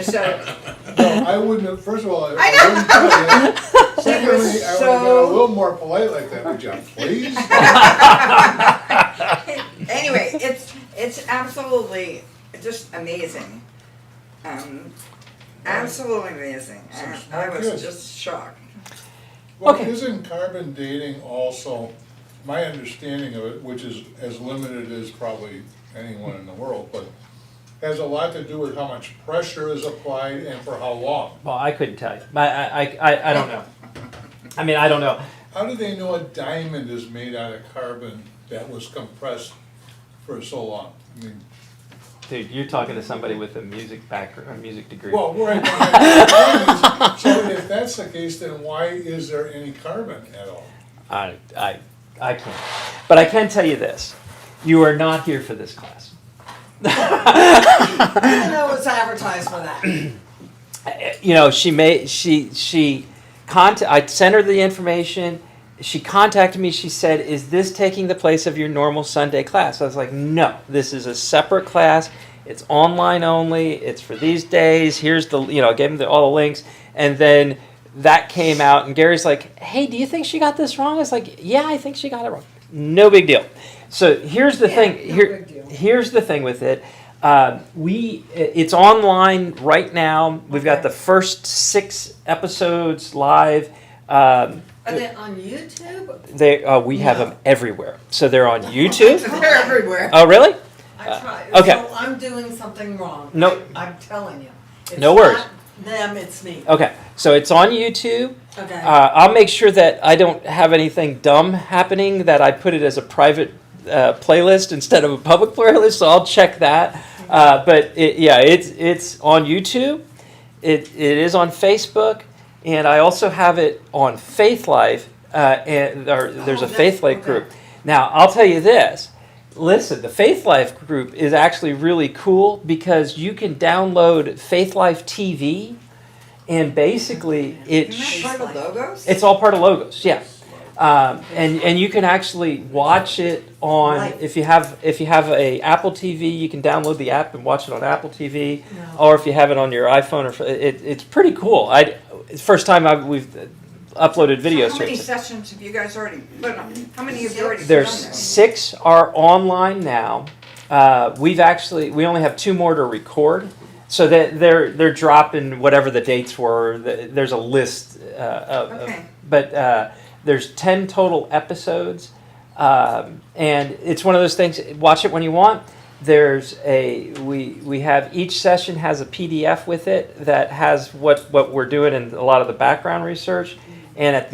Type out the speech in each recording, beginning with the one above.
So, No, I wouldn't have, first of all, I wouldn't tell you. Secondly, I would have been a little more polite like that, would you please? anyway, it's absolutely just amazing. Absolutely amazing. I was just shocked. Well, Okay. isn't carbon dating also, my understanding of it, which is as limited as probably anyone in the world, but has a lot to do with how much pressure is applied and for how long. Well, I couldn't tell you. I don't know. I mean, I don't know. How do they know a diamond is made out of carbon that was compressed for so long? I mean, Dude, you're talking to somebody with a music background, a music degree. well, right. But so if that's the case, then why is there any carbon at all? I can't. But I can tell you this. You are not here for this class. Even though it's advertised for that. You know, I sent her the information. She contacted me. She said, "Is this taking the place of your normal Sunday class?" I was like, "No, this is a separate class. It's online only. It's for these days. Here's the, I gave them all the links." And then that came out, and Gary's like, "Hey, do you think she got this wrong?" I was like, "Yeah, I think she got it wrong." No big deal. So here's the thing. Big deal. Here's the thing with it. It's online right now. We've got the first 6 episodes live. Are they on YouTube? We have them everywhere. So they're on YouTube. They're everywhere. Oh, really? I tried. okay. So I'm doing something wrong. No. I'm telling you. It's No worries. Not them, it's me. Okay. So it's on YouTube. Okay. I'll make sure that I don't have anything dumb happening, that I put it as a private playlist instead of a public playlist. So I'll check that. But it's on YouTube. It is on Facebook. And I also have it on Faith Life, and there's a Faith Life group. Now, I'll tell you this. Listen, the Faith Life group is actually really cool because you can download Faith Life TV, and basically Isn't that part of Logos? it's all part of Logos, yeah. And you can actually watch it on, Right. if you have a Apple TV, you can download the app and watch it on Apple TV, No. or if you have it on your iPhone, it's pretty cool. It's the first time we've uploaded videos How to many it. sessions have you guys already put on? How many have you already put There's on there? 6 are online now. We only have 2 more to record, so that they're dropping whatever the dates were. There's a list but there's 10 total episodes, and it's one of those things. Watch it when you want. We have each session has a PDF with it that has what we're doing and a lot of the background research, and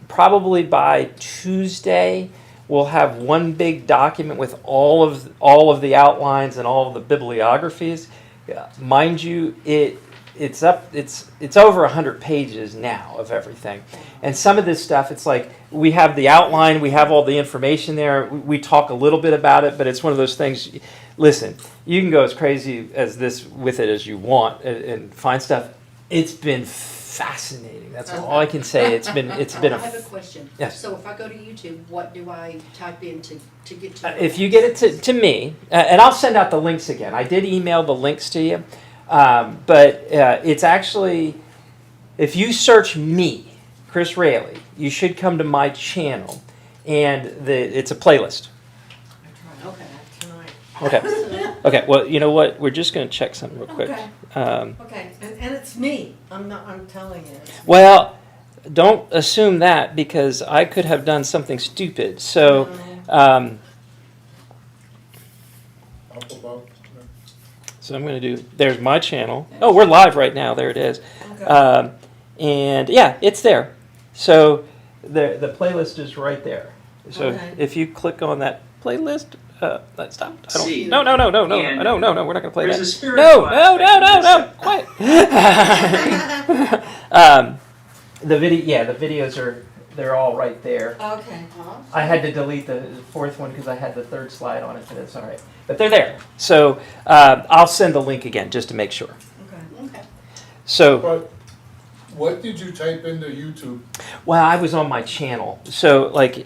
probably by Tuesday we'll have one big document with all of the outlines and all of the bibliographies. Mind you, it's over 100 pages now of everything. And some of this stuff, it's like we have the outline, we have all the information there, we talk a little bit about it, but it's one of those things. Listen, you can go as crazy with it as you want and find stuff. It's been fascinating. That's all I can say. It's been I have a question. Yes. So if I go to YouTube, what do I type in to get to it? if you get it to me, and I'll send out the links again. I did email the links to you, but it's actually, if you search me, Chris Reighley, you should come to my channel, and it's a playlist. Okay, tonight. Okay. Okay. Well, you know what? We're just going to check something real quick. Okay. Okay, and it's me. I'm telling you. It's me. Well, don't assume that, because I could have done something stupid. So, Up above? so I'm going to do. There's my channel. Oh, we're live right now. There it is. Okay. And yeah, it's there. So the playlist is right there. So Okay. if you click on that playlist, let's stop. See. No. We're not going to play There's that. a spiritual aspect to this Quiet. The videos they're all right there. Okay. I had to delete the 4th one because I had the 3rd slide on it, but it's all right. But they're there. So I'll send the link again just to make sure. Okay. Okay. So, But what did you type into YouTube? well, I was on my channel. So, You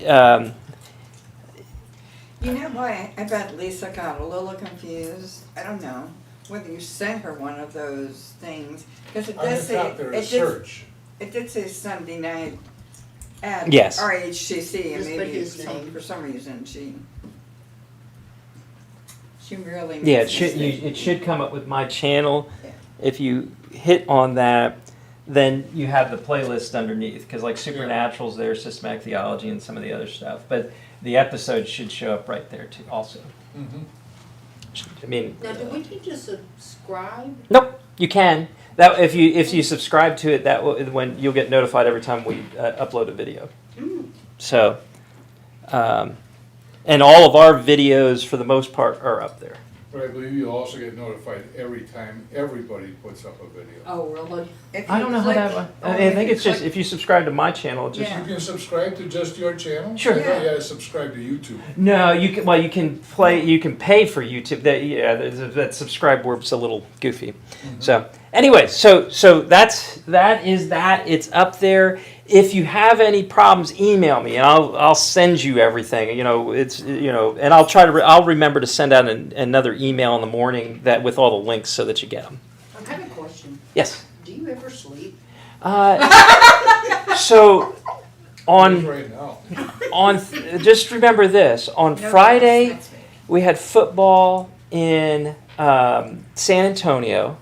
know why? I bet Lisa got a little confused. I don't know. whether you sent her one of those things, because it On the does say, top there it is did, search. it did say Sunday night at Yes. RHCC, and Just put maybe his name. for some reason she really Yeah, makes a mistake. it should come up with my channel. Yeah. If you hit on that, then you have the playlist underneath, because like Supernatural's there, Systematic Theology, and some of the other stuff. But the episode should show up right there too, also. Mhm. I mean, Now, do we need to subscribe? nope, you can. That if you subscribe to it, that will, when you'll get notified every time we upload a video. Mm. So, and all of our videos for the most part are up there. But I believe you'll also get notified every time everybody puts up a video. Oh, really? If I you don't know how click- that. oh, I think you it's just click- if you subscribe to my channel, it just Yeah. You can subscribe to just your channel? Sure. I thought you had to subscribe to YouTube. no. You can you can play. You can pay for YouTube. That subscribe word's a little goofy. So anyway, so that is that. It's up there. If you have any problems, email me and I'll send you everything. And I'll try to I'll remember to send out another email in the morning with all the links so that you get them. I have a question. Yes. Do you ever sleep? So on Right now. just remember this on No, Friday. next week. We had football in San Antonio.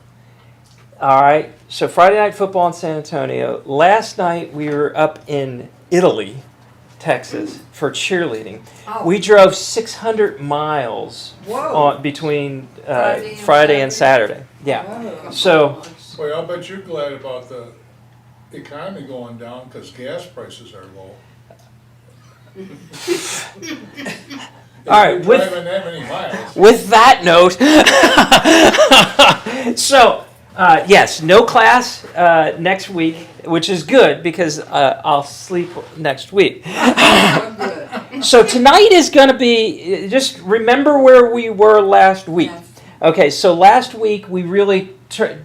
All right. So Friday night football in San Antonio. Last night we were up in Italy, Texas, for cheerleading. Oh. We drove 600 miles Whoa. between Friday Friday and and Saturday. Yeah. Whoa. So Boy, I'll bet you're glad about the economy going down because gas prices are low. All right, If with- you're driving that many miles. with that note, so yes, no class next week, which is good because I'll sleep next week. Oh, good. So tonight is going to be, just remember where we were last week. Yes. Okay, so last week we really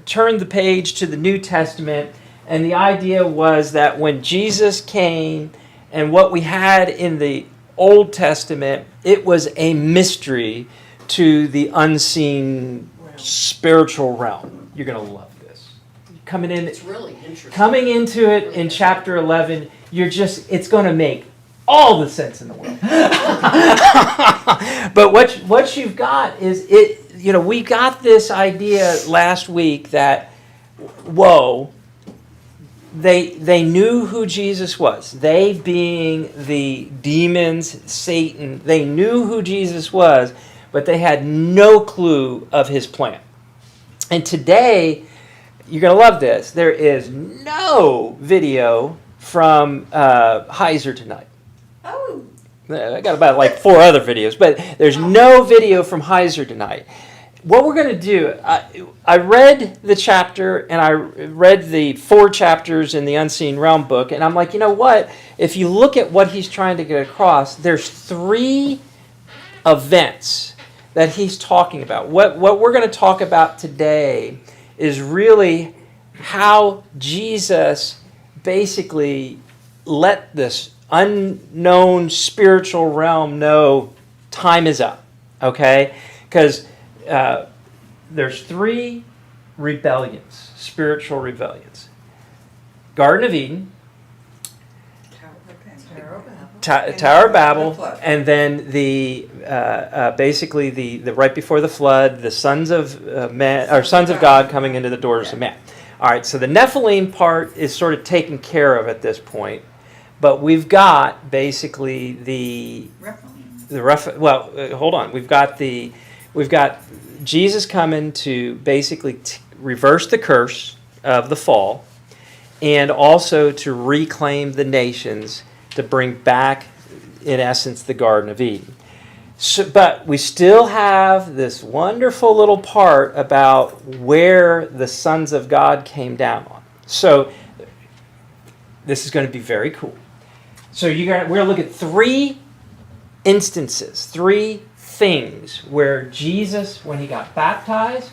turned the page to the New Testament, and the idea was that when Jesus came and what we had in the Old Testament, it was a mystery to the unseen spiritual realm. You're going to love this. It's really interesting. Coming into it in chapter 11, it's going to make all the sense in the world. But what you've got is we got this idea last week that, whoa, they knew who Jesus was. They being the demons, Satan, they knew who Jesus was, but they had no clue of his plan. And today, you're going to love this. There is no video from Heiser tonight. Oh. I got about like 4 other videos, but there's no video from Heiser tonight. What we're going to do, I read the chapter and I read the 4 chapters in the Unseen Realm book, and I'm like, you know what? If you look at what he's trying to get across, there's 3 events that he's talking about. What we're going to talk about today is really how Jesus basically let this unknown spiritual realm know time is up, okay? Because there's 3 rebellions, spiritual rebellions. Garden of Eden, Tower of Babel, and then the basically the right before the flood, the sons of man or sons of God coming into the daughters of man. All right, so the Nephilim part is sort of taken care of at this point, but we've got basically hold on. We've got Jesus coming to basically reverse the curse of the fall, and also to reclaim the nations, to bring back, in essence, the Garden of Eden. So, but we still have this wonderful little part about where the sons of God came down on. So this is going to be very cool. So we're going to look at 3 instances, 3 things where Jesus, when he got baptized,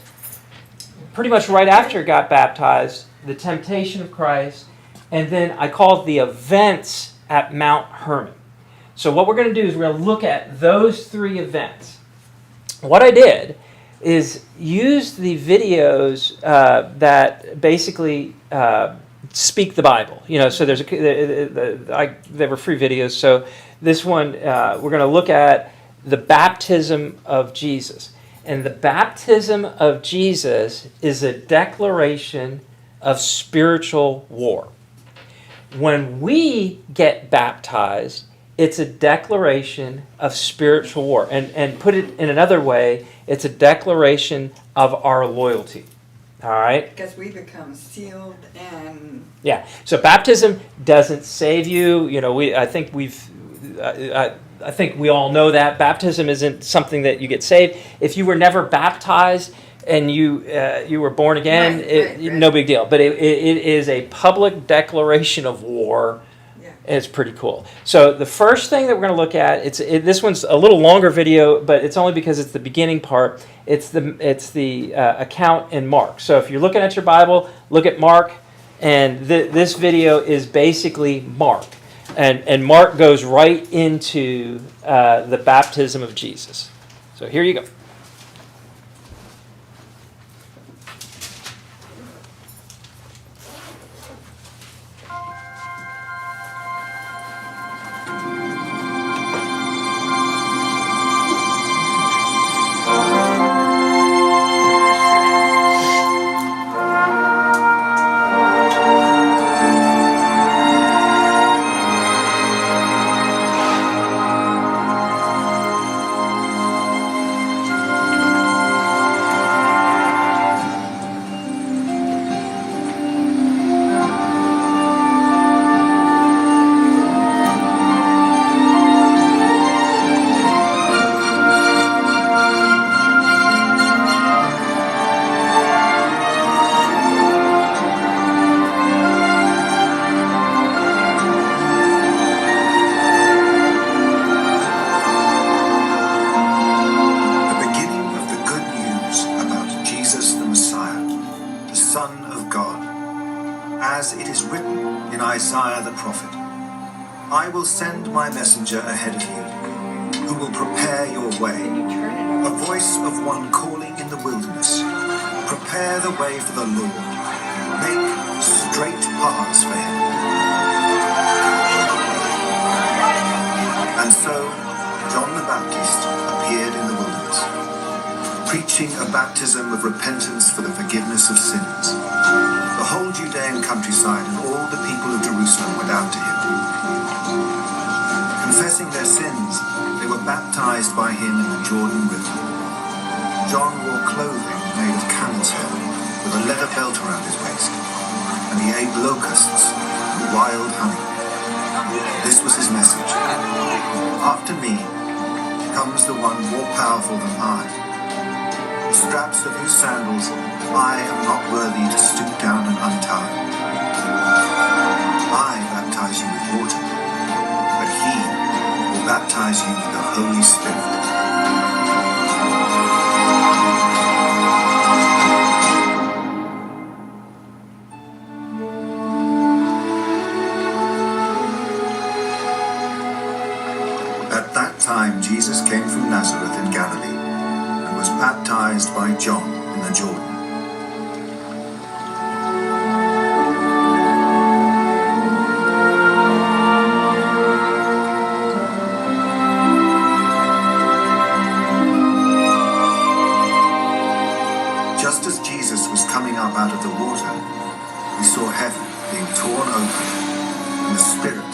pretty much right after he got baptized, the temptation of Christ, and then I call it the events at Mount Hermon. So what we're going to do is we're going to look at those 3 events. What I did is use the videos that basically speak the Bible. So there's they were free videos. So this one we're going to look at the baptism of Jesus, and the baptism of Jesus is a declaration of spiritual war. When we get baptized, it's a declaration of spiritual war. And put it in another way, it's a declaration of our loyalty. All right? Because we become sealed and... Yeah. So baptism doesn't save you. I think I think we all know that. Baptism isn't something that you get saved. If you were never baptized and you were born again, Right. No big deal. But it is a public declaration of war. Yeah. It's pretty cool. So the first thing that we're going to look at, this one's a little longer video, but it's only because it's the beginning part. It's the account in Mark. So if you're looking at your Bible, look at Mark, and this video is basically Mark. And Mark goes right into the baptism of Jesus. So here you go. Isaiah the prophet, I will send my messenger ahead of you, who will prepare your way, a voice of one calling in the wilderness. Prepare the way for the Lord, make straight paths for him. And so John the Baptist appeared in the wilderness, preaching a baptism of repentance for the forgiveness of sins. The whole Judean countryside and all the people of Jerusalem went out to him. Confessing their sins, they were baptized by him in the Jordan River. John wore clothing made of camel's hair, with a leather belt around his waist, and he ate locusts and wild honey. This was his message. After me comes the one more powerful than I, the straps of whose sandals I am not worthy to stoop down and untie. I baptize you with water, but he will baptize you with the Holy Spirit. At that time Jesus came from Nazareth in Galilee and was baptized by John in the Jordan. Just as Jesus was coming up out of the water, we saw heaven being torn open and the Spirit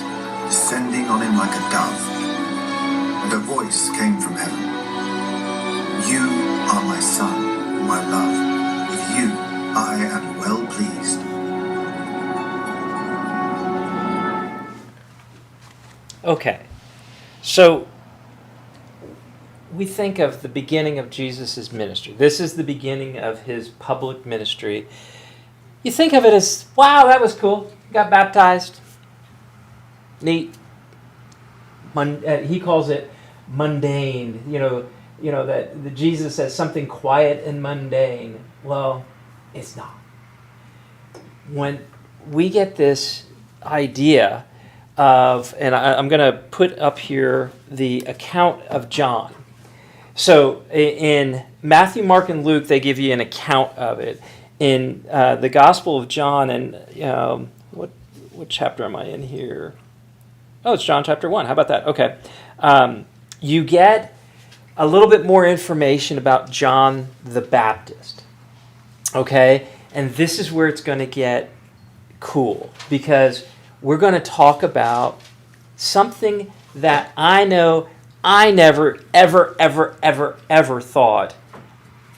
descending on him like a dove. And a voice came from heaven. You are my Son, my love. With you I am well pleased. Okay, so we think of the beginning of Jesus' ministry. This is the beginning of his public ministry. You think of it as, wow, that was cool. Got baptized. Neat. He calls it mundane. You know that the Jesus says something quiet and mundane. Well, it's not. When we get this idea of, and I'm going to put up here the account of John. So in Matthew, Mark, and Luke, they give you an account of it. In the Gospel of John, and what chapter am I in here? Oh, it's John chapter 1. How about that? Okay. You get a little bit more information about John the Baptist. Okay? And this is where it's going to get cool, because we're going to talk about something that I know I never, ever, ever, ever, ever thought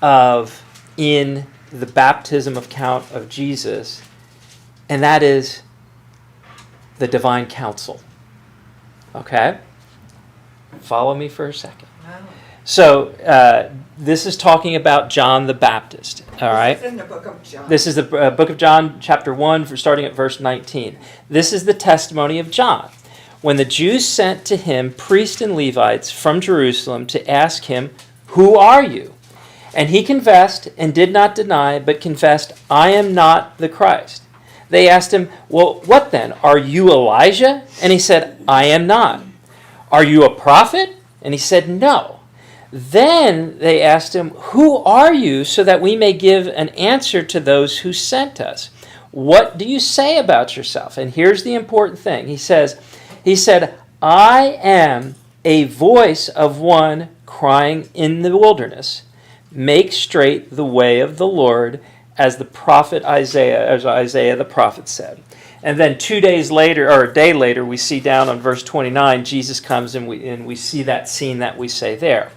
of in the baptism account of Jesus, and that is the divine council. Okay? Follow me for a second. Wow. So, this is talking about John the Baptist. All right? This is in the book of John. This is the book of John, chapter 1, starting at verse 19. This is the testimony of John. When the Jews sent to him priests and Levites from Jerusalem to ask him, "Who are you?" And he confessed and did not deny, but confessed, "I am not the Christ." They asked him, "Well, what then? Are you Elijah?" And he said, "I am not." "Are you a prophet?" And he said, "No." Then they asked him, "Who are you, so that we may give an answer to those who sent us? What do you say about yourself?" And here's the important thing. He said, "I am a voice of one crying in the wilderness, make straight the way of the Lord, as the prophet Isaiah, as Isaiah the prophet said." And then 2 days later, or a day later, we see down on verse 29, Jesus comes and we see that scene that we say there.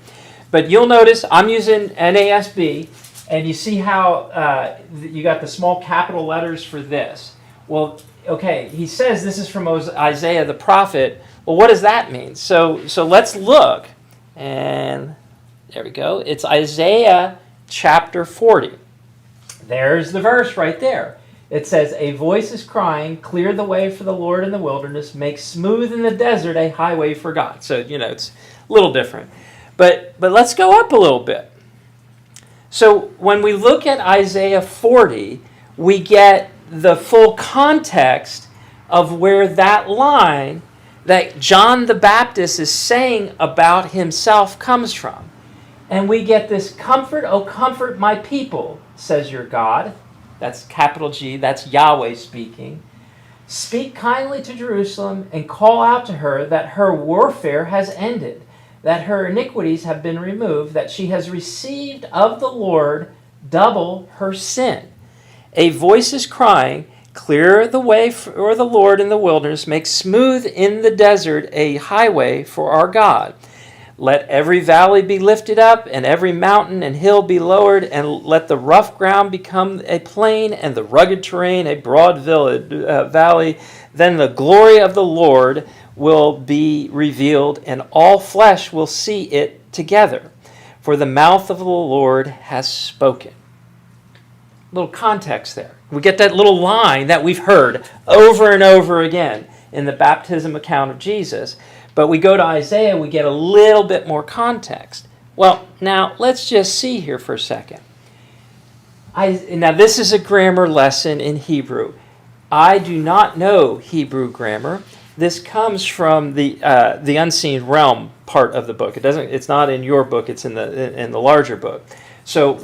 But you'll notice I'm using NASB, and you see how you got the small capital letters for this. Well, okay, he says this is from Isaiah the prophet. Well, what does that mean? So let's look. And there we go. It's Isaiah chapter 40. There's the verse right there. It says, "A voice is crying, clear the way for the Lord in the wilderness, make smooth in the desert a highway for God." So, it's a little different. But let's go up a little bit. So when we look at Isaiah 40, we get the full context of where that line that John the Baptist is saying about himself comes from. And we get this, "Comfort, O comfort my people, says your God." That's capital G, that's Yahweh speaking. "Speak kindly to Jerusalem and call out to her that her warfare has ended, that her iniquities have been removed, that she has received of the Lord double her sin. A voice is crying, clear the way for the Lord in the wilderness, make smooth in the desert a highway for our God. Let every valley be lifted up, and every mountain and hill be lowered, and let the rough ground become a plain, and the rugged terrain a broad valley. Then the glory of the Lord will be revealed, and all flesh will see it together. For the mouth of the Lord has spoken." Little context there. We get that little line that we've heard over and over again in the baptism account of Jesus. But we go to Isaiah, we get a little bit more context. Well, now let's just see here for a second. Now this is a grammar lesson in Hebrew. I do not know Hebrew grammar. This comes from the unseen realm part of the book. It's not in your book. It's in the larger book. So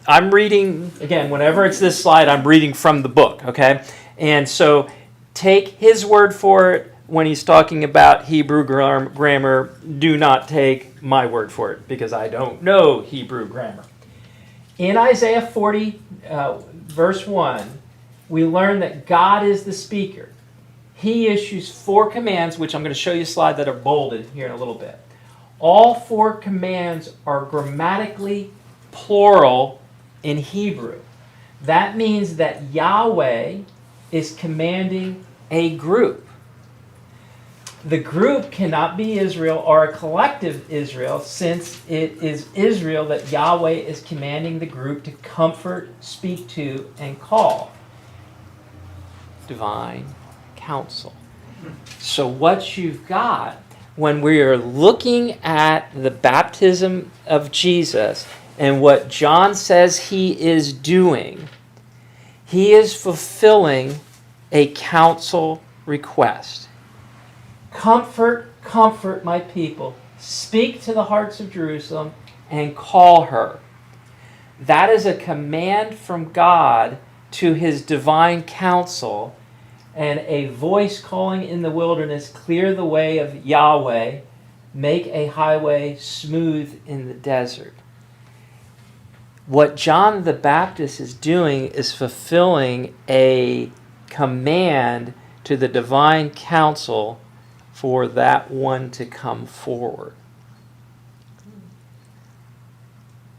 I'm reading again. Whenever it's this slide, I'm reading from the book. Okay, and so take his word for it. When he's talking about Hebrew grammar, do not take my word for it, because I don't know Hebrew grammar. In Isaiah 40, verse 1, we learn that God is the speaker. He issues 4 commands, which I'm going to show you a slide that are bolded here in a little bit. All 4 commands are grammatically plural in Hebrew. That means that Yahweh is commanding a group. The group cannot be Israel or a collective Israel, since it is Israel that Yahweh is commanding the group to comfort, speak to, and call. Divine counsel. So what you've got when we are looking at the baptism of Jesus and what John says he is doing, he is fulfilling a counsel request. Comfort, comfort my people. Speak to the hearts of Jerusalem and call her. That is a command from God to his divine counsel, and a voice calling in the wilderness, clear the way of Yahweh, make a highway smooth in the desert. What John the Baptist is doing is fulfilling a command to the divine counsel for that one to come forward.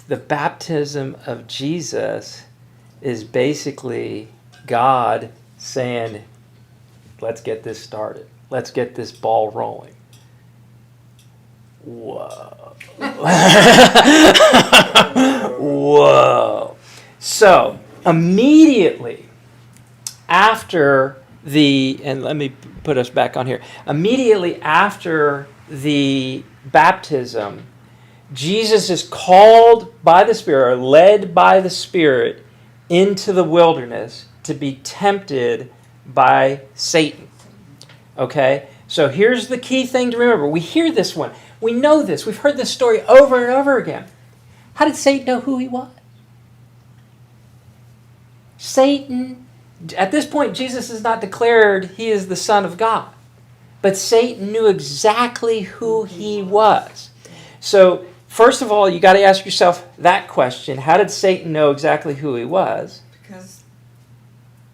The baptism of Jesus is basically God saying, let's get this started. Let's get this ball rolling. Whoa. Whoa. So, immediately after and let me put us back on here. Immediately after the baptism, Jesus is called by the Spirit, or led by the Spirit, into the wilderness to be tempted by Satan. Okay? So here's the key thing to remember. We hear this one. We know this. We've heard this story over and over again. How did Satan know who he was? Satan, at this point, Jesus has not declared he is the Son of God. But Satan knew exactly who he was. So, first of all, you got to ask yourself that question. How did Satan know exactly who he was? Because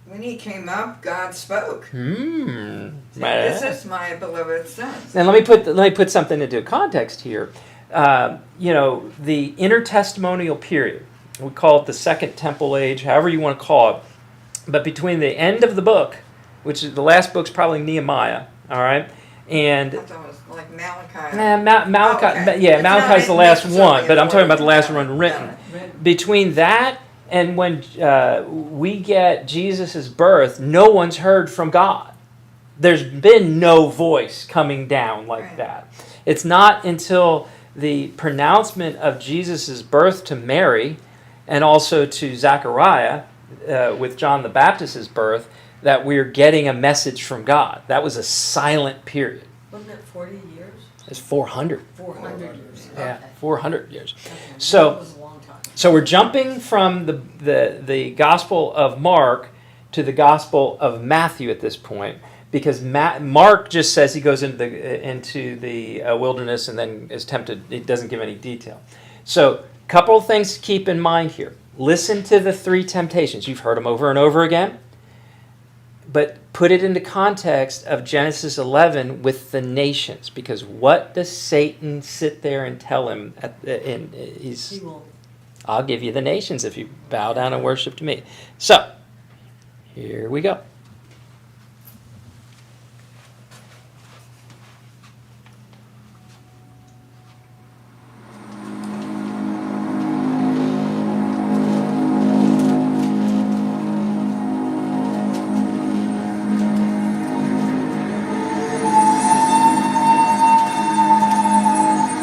when he came up, God spoke. This is my beloved son. And let me put something into context here. The intertestamental period, we call it the Second Temple Age, however you want to call it, but between the end of the book, which is the last book's probably Nehemiah, all right, and I thought it was like Malachi. Malachi, Okay. yeah, It's Malachi's the not last one, necessarily but I'm talking about the order. last one written. Between that and when we get Jesus' birth, no one's heard from God. There's been no voice coming down like Right. that. It's not until the pronouncement of Jesus' birth to Mary and also to Zechariah with John the Baptist's birth that we're getting a message from God. That was a silent period. Wasn't it 40 years? It's 400. 400 years. Yeah, Okay. 400 years. Okay. So- That was a long time. So we're jumping from the Gospel of Mark to the Gospel of Matthew at this point, because Mark just says he goes into the wilderness and then is tempted. It doesn't give any detail. So, couple of things to keep in mind here. Listen to the three temptations. You've heard them over and over again. But put it into context of Genesis 11 with the nations, because what does Satan sit there and tell him? He will. I'll give you the nations if you bow down and worship to me. So, here we go.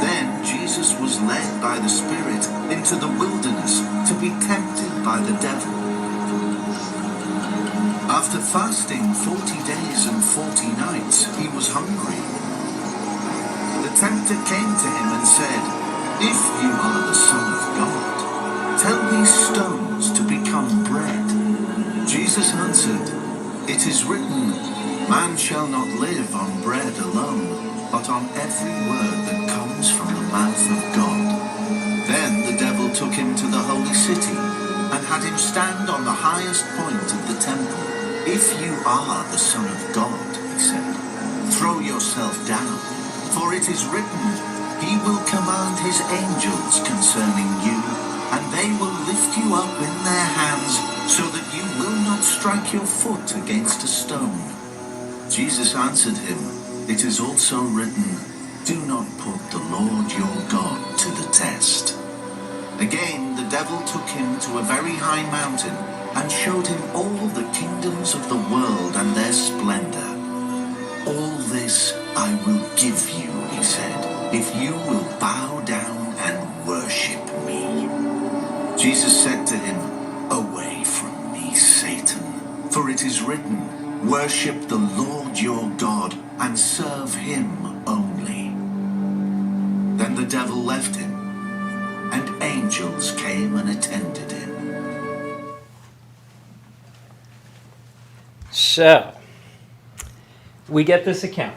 Then Jesus was led by the Spirit into the wilderness to be tempted by the devil. After fasting 40 days and 40 nights, he was hungry. The tempter came to him and said, "If you are the Son of God, tell these stones to become bread." Jesus answered, "It is written, man shall not live on bread alone, but on every word that comes from the mouth of God." Then the devil took him to the holy city and had him stand on the highest point of the temple. "If you are the Son of God," he said, "throw yourself down, for it is written, he will command his angels concerning you, and they will lift you up in their hands, so that you will not strike your foot against a stone." Jesus answered him, "It is also written, do not put the Lord your God to the test." Again, the devil took him to a very high mountain and showed him all the kingdoms of the world and their splendor. "All this I will give you," he said, "if you will bow down and worship me." Jesus said to him, "Away from me, Satan, for it is written, worship the Lord your God and serve him only." Then the devil left him. and angels came and attended him. So, we get this account.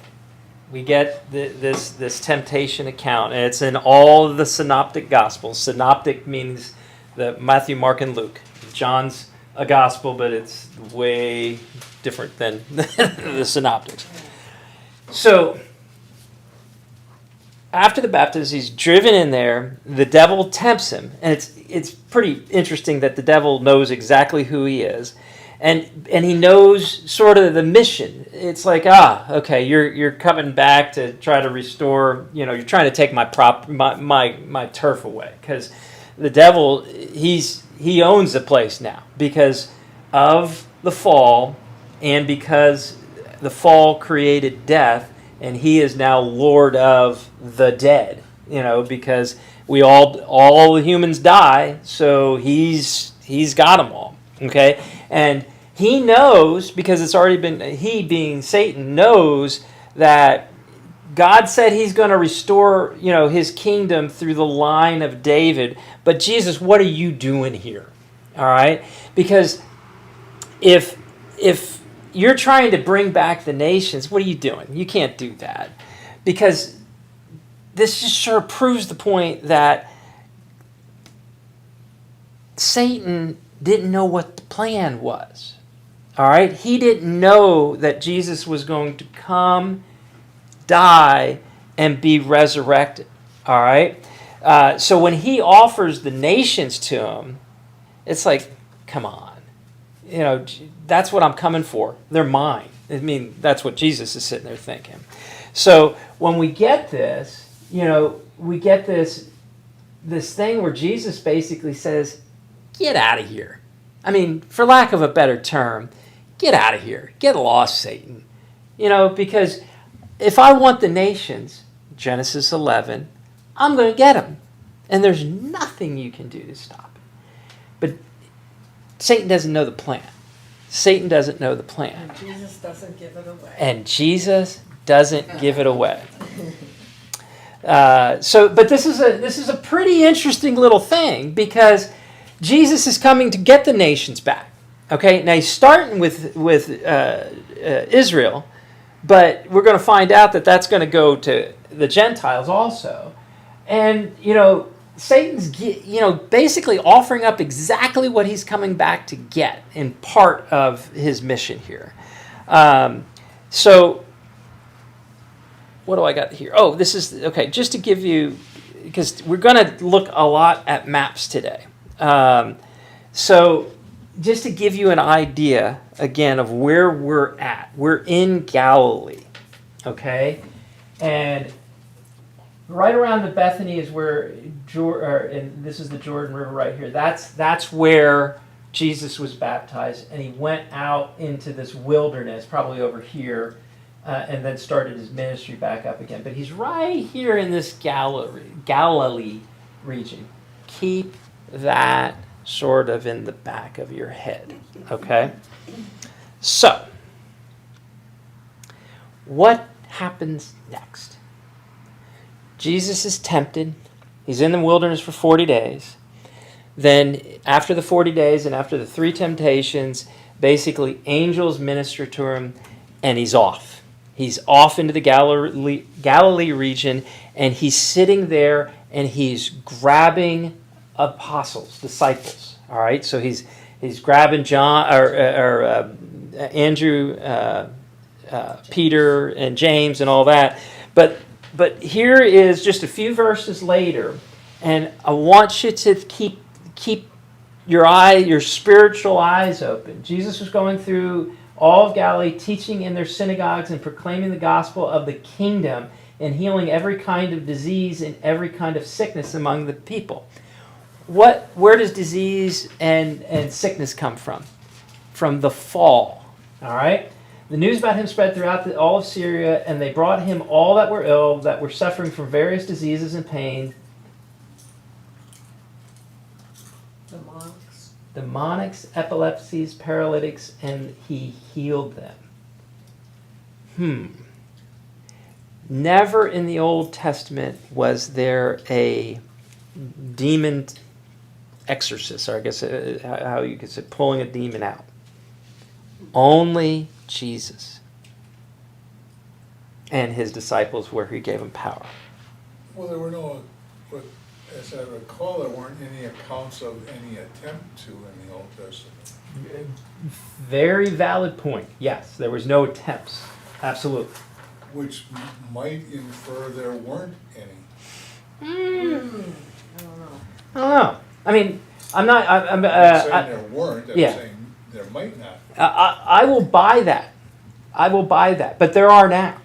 We get this temptation account, and it's in all of the synoptic gospels. Synoptic means the Matthew, Mark, and Luke. John's a gospel, but it's way different than the synoptics. So, after the baptism, he's driven in there. The devil tempts him, and it's pretty interesting that the devil knows exactly who he is. And he knows sort of the mission. It's like, okay, you're coming back to try to restore, you're trying to take my turf away. Because the devil, he owns the place now because of the fall, and because the fall created death, and he is now Lord of the dead. Because we all the humans die, so he's got them all. Okay, and he knows, because it's already been, he being Satan knows that God said he's going to restore, his kingdom through the line of David. But Jesus, what are you doing here? All right, because if you're trying to bring back the nations, what are you doing? You can't do that, because this just sure proves the point that Satan didn't know what the plan was. All right? He didn't know that Jesus was going to come, die, and be resurrected. All right? So when he offers the nations to him, it's like, come on. That's what I'm coming for. They're mine. I mean, that's what Jesus is sitting there thinking. So when we get this, we get this thing where Jesus basically says, get out of here. I mean, for lack of a better term, get out of here. Get lost, Satan. Because if I want the nations, Genesis 11, I'm going to get them. And there's nothing you can do to stop it. But Satan doesn't know the plan. Satan doesn't know the plan. And Jesus doesn't give it away. And Jesus doesn't give it away. But this is a pretty interesting little thing, because Jesus is coming to get the nations back. Okay, now he's starting with Israel, but we're going to find out that that's going to go to the Gentiles also. And Satan's basically offering up exactly what he's coming back to get in part of his mission here. So what do I got here? Oh, this is okay. Just to give you, because we're going to look a lot at maps today. So just to give you an idea, again, of where we're at. We're in Galilee, okay? And right around the Bethany is where, and this is the Jordan River right here. That's where Jesus was baptized, and he went out into this wilderness, probably over here, and then started his ministry back up again. But he's right here in this Galilee region. Keep that sort of in the back of your head, okay? So, what happens next? Jesus is tempted. He's in the wilderness for 40 days. Then, after the 40 days and after the 3 temptations, basically angels minister to him, and he's off. He's off into the Galilee region, and he's sitting there, and he's grabbing apostles, disciples. All right, so he's grabbing John or Andrew, Peter, and James, and all that. But here is just a few verses later, and I want you to keep your spiritual eyes open. Jesus was going through all of Galilee, teaching in their synagogues and proclaiming the gospel of the kingdom, and healing every kind of disease and every kind of sickness among the people. Where does disease and sickness come from? From the fall. All right? The news about him spread throughout all of Syria, and they brought him all that were ill, that were suffering from various diseases and pain. Demonics, epilepsies, paralytics, and he healed them. Never in the Old Testament was there a demon exorcist, or I guess how you could say, pulling a demon out. Only Jesus and his disciples, where he gave them power. Well, there were no, but as I recall, there weren't any accounts of any attempt to in the Old Testament. Very valid point. Yes, there was no attempts. Absolutely. Which might infer there weren't any. I don't know. I don't know. I mean, I'm not. I'm not saying there weren't, I'm yeah. saying there might not. I will buy that. I will buy that. But there are now.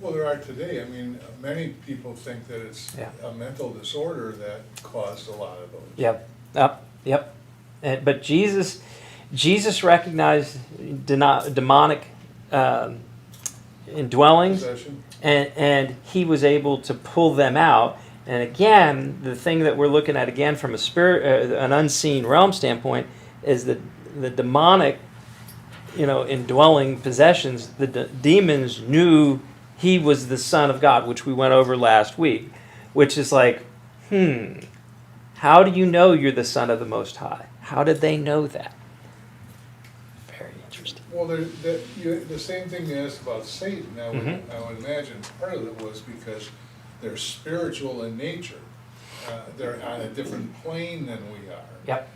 Well, there are today. I mean, many people think that it's Yeah. a mental disorder that caused a lot of those. Yep. Yep. But Jesus recognized demonic indwellings, Possession. and he was able to pull them out. And again, the thing that we're looking at again from a spirit, an unseen realm standpoint, is the demonic, indwelling possessions. The demons knew he was the Son of God, which we went over last week, which is like, how do you know you're the Son of the Most High? How did they know that? Very interesting. Well, the same thing you asked about Satan, I would imagine part of it was because they're spiritual in nature. They're on a different plane than we are. Yep.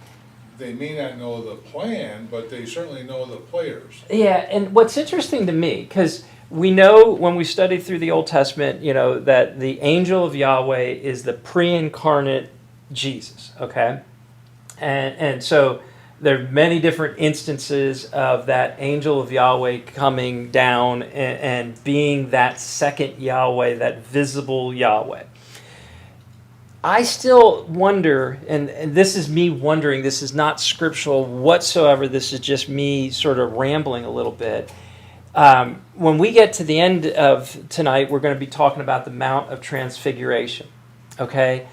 They may not know the plan, but they certainly know the players. Yeah, and what's interesting to me, because we know when we studied through the Old Testament, that the angel of Yahweh is the pre-incarnate Jesus, okay? And so there are many different instances of that angel of Yahweh coming down and being that second Yahweh, that visible Yahweh. I still wonder, and this is me wondering, this is not scriptural whatsoever, this is just me sort of rambling a little bit. When we get to the end of tonight, we're going to be talking about the Mount of Transfiguration, okay?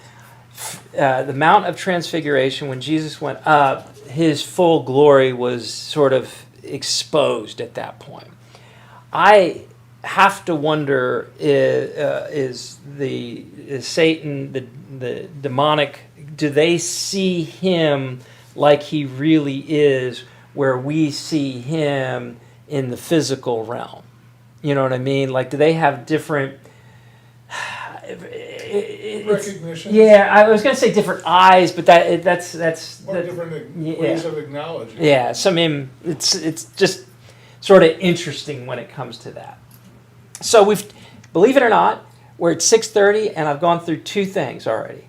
The Mount of Transfiguration, when Jesus went up, his full glory was sort of exposed at that point. I have to wonder, is Satan, the demonic, do they see him like he really is, where we see him in the physical realm? You know what I mean? Like, do they have different... Recognition. Yeah, I was going to say different eyes, but that's Or different ways of acknowledging. Yeah, so I mean, it's just sort of interesting when it comes to that. So believe it or not, we're at 6:30, and I've gone through 2 things already,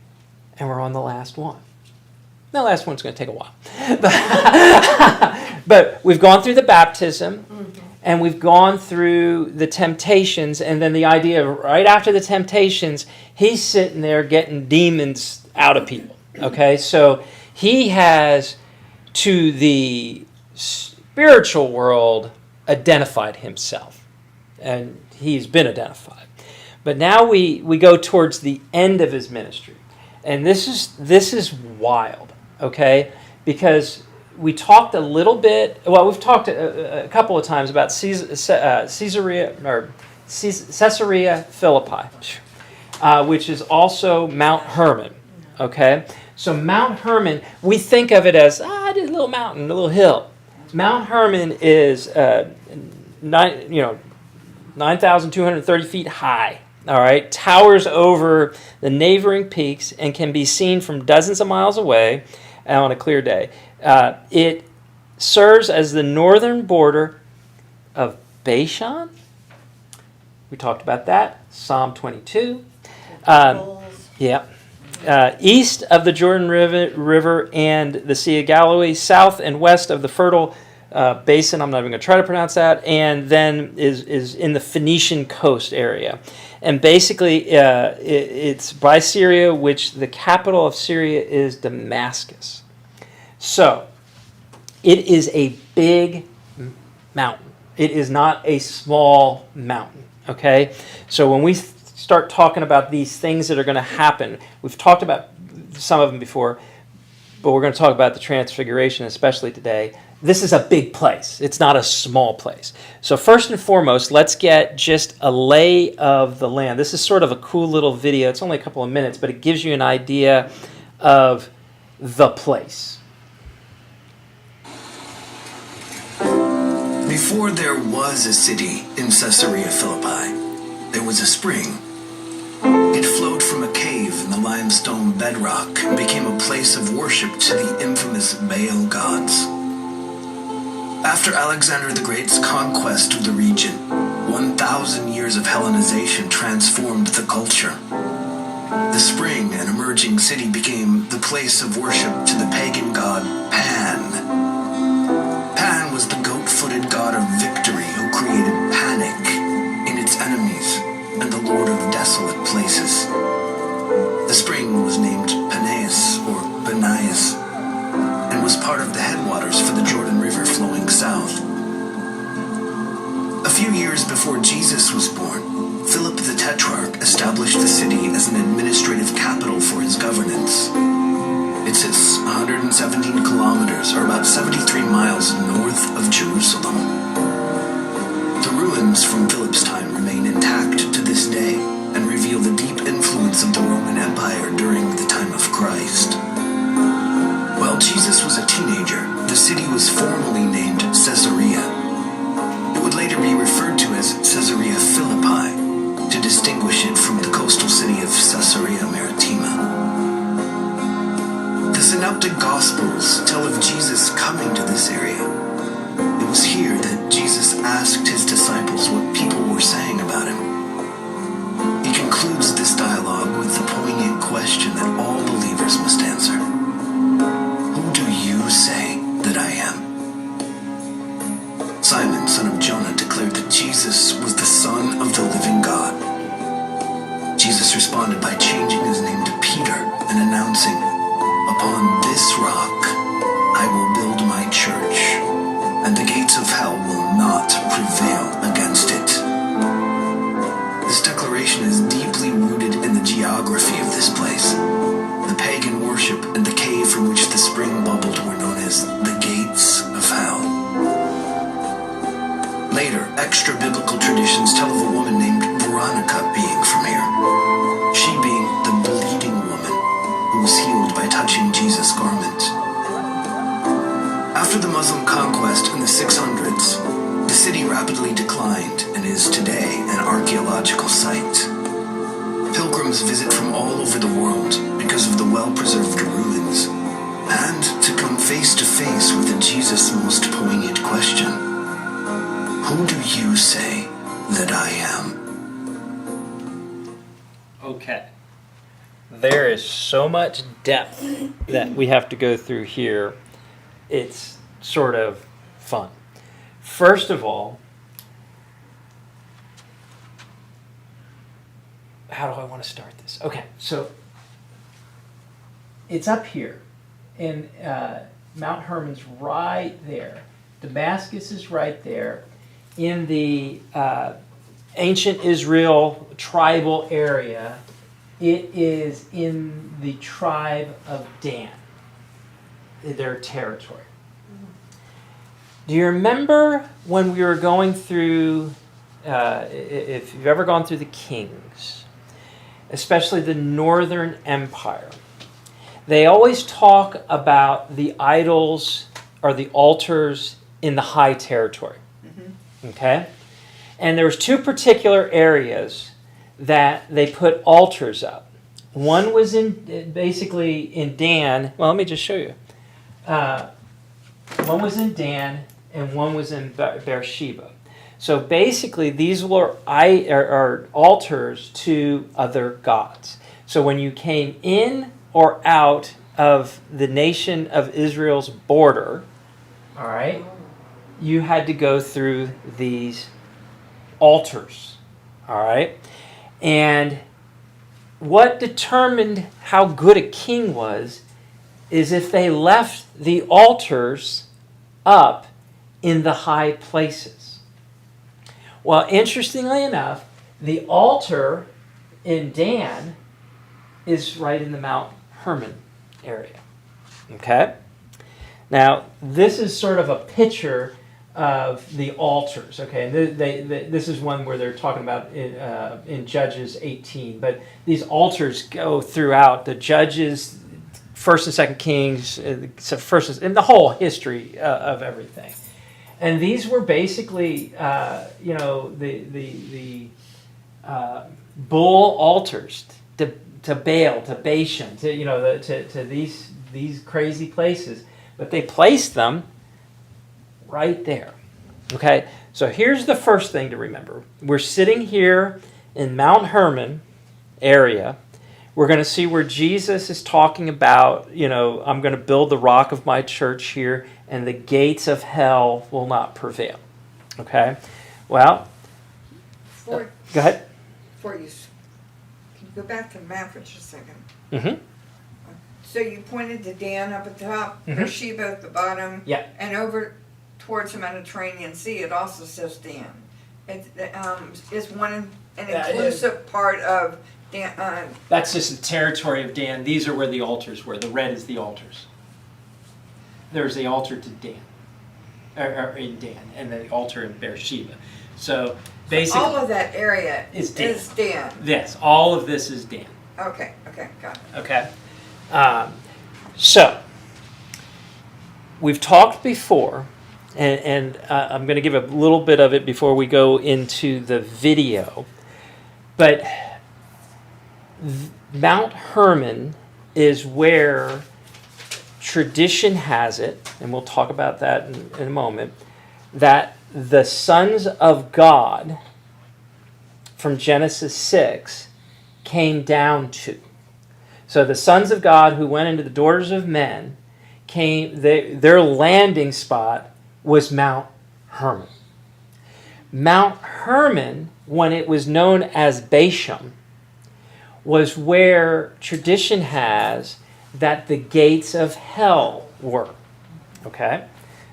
and we're on the last one. The last one's going to take a while, but we've gone through the baptism. And we've gone through the temptations, and then the idea of right after the temptations, he's sitting there getting demons out of people. Okay, so he has, to the spiritual world, identified himself. And he's been identified. But now we go towards the end of his ministry. And this is wild, okay? Because we talked a little bit, well, we've talked a couple of times about Caesarea Philippi, which is also Mount Hermon, okay? So Mount Hermon, we think of it as, just a little mountain, a little hill. Mount Hermon is 9,230 feet high, all right? Towers over the neighboring peaks and can be seen from dozens of miles away on a clear day. It serves as the northern border of Bashan. We talked about that. Psalm 22. East of the Jordan River and the Sea of Galilee, south and west of the fertile basin. I'm not even going to try to pronounce that. And then is in the Phoenician coast area. And basically, it's by Syria, which the capital of Syria is Damascus. So, it is a big mountain. It is not a small mountain, okay? So when we start talking about these things that are going to happen, we've talked about some of them before, but we're going to talk about the Transfiguration, especially today. this is a big place. It's not a small place. So first and foremost, let's get just a lay of the land. This is sort of a cool little video. It's only a couple of minutes, but it gives you an idea of the place. Before there was a city in Caesarea Philippi, there was a spring. It flowed from a cave in the limestone bedrock and became a place of worship to the infamous Baal gods. After Alexander the Great's conquest of the region, 1,000 years of Hellenization transformed the culture. The spring, an emerging city, became the place of worship to the pagan god Pan. Pan was the goat-footed god of victory who created panic in its enemies and the lord of desolate places. The spring was named Peneus or Benias and was part of the headwaters for the Jordan River flowing south. A few years before Jesus was born, Philip the Tetrarch established the city as an administrative capital for his governance. It sits 117 kilometers, or about 73 miles north of Jerusalem. The ruins from Philip's time remain intact to this day and reveal the deep influence of the Roman Empire during the time of Christ. While Jesus was a teenager, the city was formally named Caesarea. It would later be referred to as Caesarea Philippi to distinguish it from the coastal city of Caesarea Maritima. The Synoptic Gospels tell of Jesus coming to this area. It was here that Jesus asked his disciples what people were saying about him. He concludes this dialogue with the poignant question that all believers must answer. Who do you say that I am? Simon, son of Jonah, declared that Jesus was the Son of the living God. Jesus responded by changing his name to Peter and announcing, "Upon this rock I will build my church, and the gates of hell will not prevail against it." This declaration is deeply rooted in the geography of this place. The pagan worship and the cave from which the spring bubbled were known as the gates of hell. Later, extra-biblical traditions tell of a woman named Veronica being from here. She being the bleeding woman who was healed by touching Jesus' garment. After the Muslim conquest in the 600s, the city rapidly declined and is today an archaeological site. Pilgrims visit from all over the world because of the well-preserved ruins and to come face to face with the Jesus' most poignant question. Who do you say that I am? Okay. There is so much depth that we have to go through here. It's sort of fun. First of all, how do I want to start this? Okay, so it's up here, and Mount Hermon's right there. Damascus is right there. In the ancient Israel tribal area, it is in the tribe of Dan, their territory. Do you remember when we were going through, if you've ever gone through the Kings, especially the Northern Empire, they always talk about the idols or the altars in the high territory. Okay? And there was two particular areas that they put altars up. One was basically in Dan. Well, let me just show you. One was in Dan and one was in Beersheba. So basically, these were altars to other gods. So when you came in or out of the nation of Israel's border, all right, you had to go through these altars, all right? And what determined how good a king was is if they left the altars up in the high places. Well, interestingly enough, the altar in Dan is right in the Mount Hermon area, okay? Now, this is sort of a picture of the altars, okay? And this is one where they're talking about in Judges 18. But these altars go throughout the Judges, First and Second Kings, and the whole history of everything. And these were basically, the bull altars to Baal, to Bashan, to these crazy places. But they placed them right there. Okay, so here's the first thing to remember. We're sitting here in Mount Hermon area. We're going to see where Jesus is talking about, I'm going to build the rock of my church here, and the gates of hell will not prevail. Okay, well, go ahead. Before you, can you go back to the map for just a second? Mm-hmm. So you pointed to Dan up at the top, Mhm. Beersheba at the bottom, Yeah. and over towards the Mediterranean Sea, it also says Dan. It is an That inclusive part of Dan. That's just the territory of Dan. These are where the altars were. The red is the altars. There's the altar to Dan, or in Dan, and the altar in Beersheba. So basically, all of that area is Dan. Yes, all of this is Dan. Okay, got it. Okay. So we've talked before, and I'm going to give a little bit of it before we go into the video. But Mount Hermon is where tradition has it, and we'll talk about that in a moment, that the sons of God from Genesis 6 came down to. So the sons of God who went into the daughters of men their landing spot was Mount Hermon. Mount Hermon, when it was known as Bashan, was where tradition has that the gates of hell were. Okay?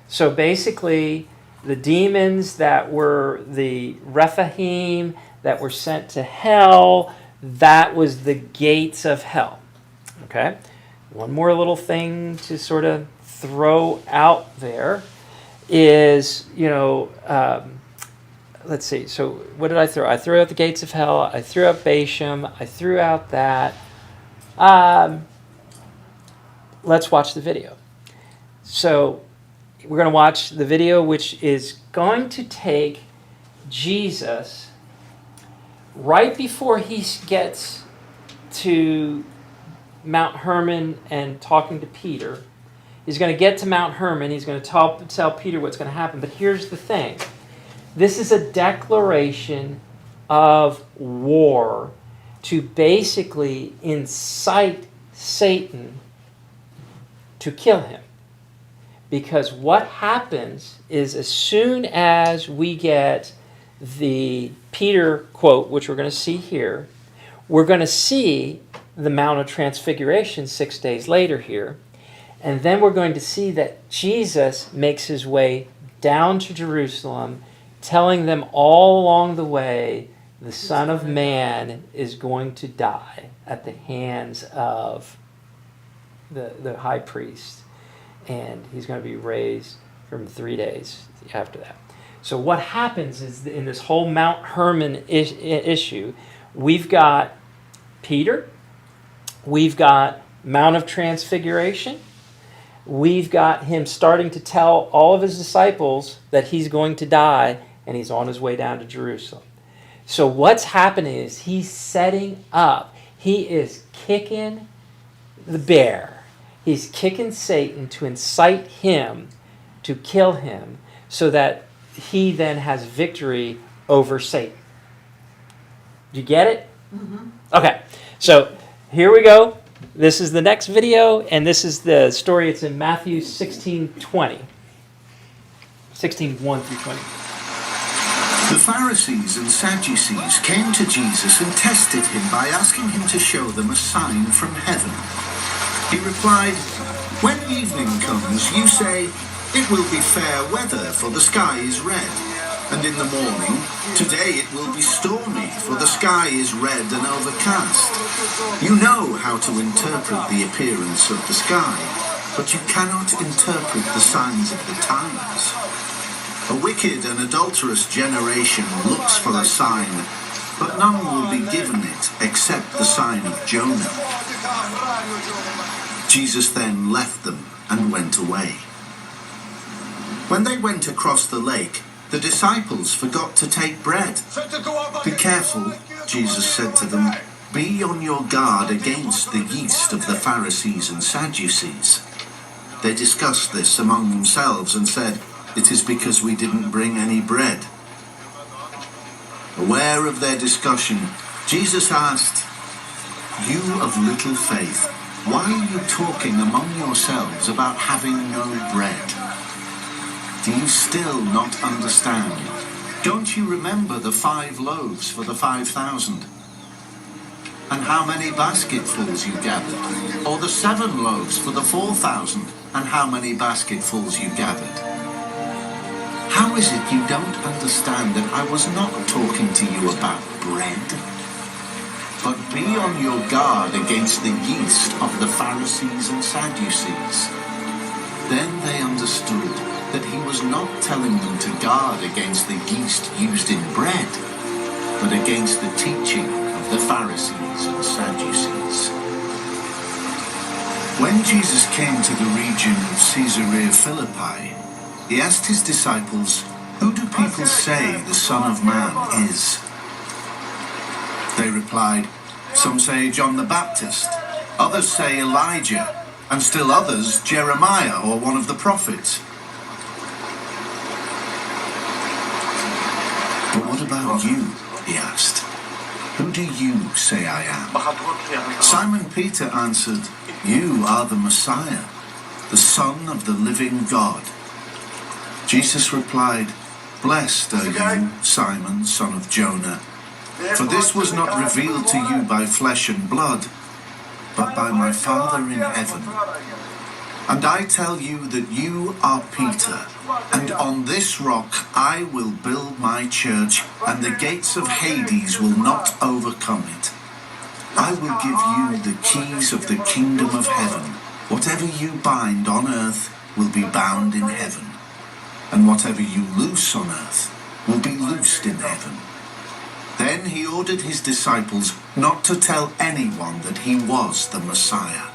So basically, the demons that were the Rephaim that were sent to hell, that was the gates of hell. Okay? One more little thing to sort of throw out there is, let's see. So what did I throw? I threw out the gates of hell. I threw out Bashan. I threw out that. Let's watch the video. So we're going to watch the video, which is going to take Jesus right before he gets to Mount Hermon and talking to Peter. He's going to get to Mount Hermon. He's going to tell Peter what's going to happen. But here's the thing. This is a declaration of war to basically incite Satan to kill him. Because what happens is as soon as we get the Peter quote, which we're going to see here, we're going to see the Mount of Transfiguration 6 days later here. And then we're going to see that Jesus makes his way down to Jerusalem, telling them all along the way, the Son of Man is going to die at the hands of the high priest. And he's going to be raised from 3 days after that. So what happens is in this whole Mount Hermon issue, we've got Peter, we've got Mount of Transfiguration, we've got him starting to tell all of his disciples that he's going to die, and he's on his way down to Jerusalem. So what's happening is he's setting up, he is kicking the bear. He's kicking Satan to incite him to kill him so that he then has victory over Satan. Do you get it? Mm-hmm. Okay, so here we go. This is the next video, and this is the story. It's in Matthew 16:20. 16:1 through 20. The Pharisees and Sadducees came to Jesus and tested him by asking him to show them a sign from heaven. He replied, "When evening comes, you say, 'It will be fair weather, for the sky is red.' And in the morning, 'Today it will be stormy, for the sky is red and overcast.' You know how to interpret the appearance of the sky. but you cannot interpret the signs of the times. A wicked and adulterous generation looks for a sign, but none will be given it except the sign of Jonah. Jesus then left them and went away. When they went across the lake, the disciples forgot to take bread. "Be careful," Jesus said to them. "Be on your guard against the yeast of the Pharisees and Sadducees." They discussed this among themselves and said, "It is because we didn't bring any bread." Aware of their discussion, Jesus asked, "You of little faith, why are you talking among yourselves about having no bread? Do you still not understand? Don't you remember the 5 loaves for the 5,000? And how many basketfuls you gathered? Or the 7 loaves for the 4,000, and how many basketfuls you gathered? How is it you don't understand that I was not talking to you about bread? But be on your guard against the yeast of the Pharisees and Sadducees." Then they understood that he was not telling them to guard against the yeast used in bread, but against the teaching of the Pharisees and Sadducees. When Jesus came to the region of Caesarea Philippi, he asked his disciples, "Who do people say the Son of Man is?" They replied, "Some say John the Baptist, others say Elijah, and still others Jeremiah or one of the prophets." "But what about you?" he asked. "Who do you say I am?" Simon Peter answered, "You are the Messiah, the Son of the living God." Jesus replied, "Blessed are you, Simon, son of Jonah, for this was not revealed to you by flesh and blood, but by my Father in heaven. And I tell you that you are Peter, and on this rock I will build my church, and the gates of Hades will not overcome it. I will give you the keys of the kingdom of heaven. Whatever you bind on earth will be bound in heaven, and whatever you loose on earth will be loosed in heaven." Then he ordered his disciples not to tell anyone that he was the Messiah.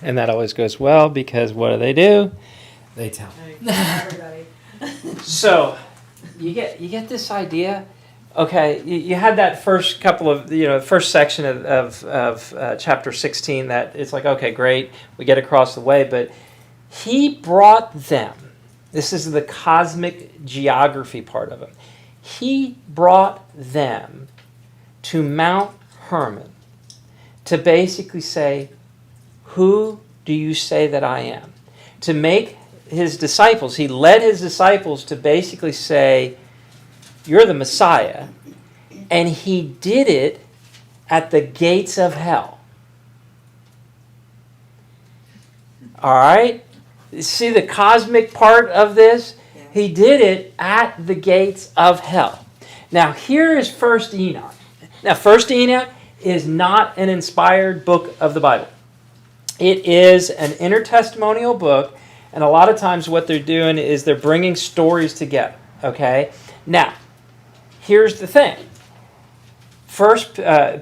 And that always goes well because what do? They tell. Everybody. So you get this idea. Okay, you had that first couple of first section of chapter 16 that it's like, okay, great, we get across the way, but he brought them. This is the cosmic geography part of it. He brought them to Mount Hermon to basically say, "Who do you say that I am?" To make his disciples, he led his disciples to basically say, "You're the Messiah." And he did it at the gates of hell. All right? See the cosmic part of this? He did it at the gates of hell. Now, here is 1 Enoch. Now, 1 Enoch is not an inspired book of the Bible. It is an intertestamental book, and a lot of times what they're doing is they're bringing stories together, okay? Now, here's the thing.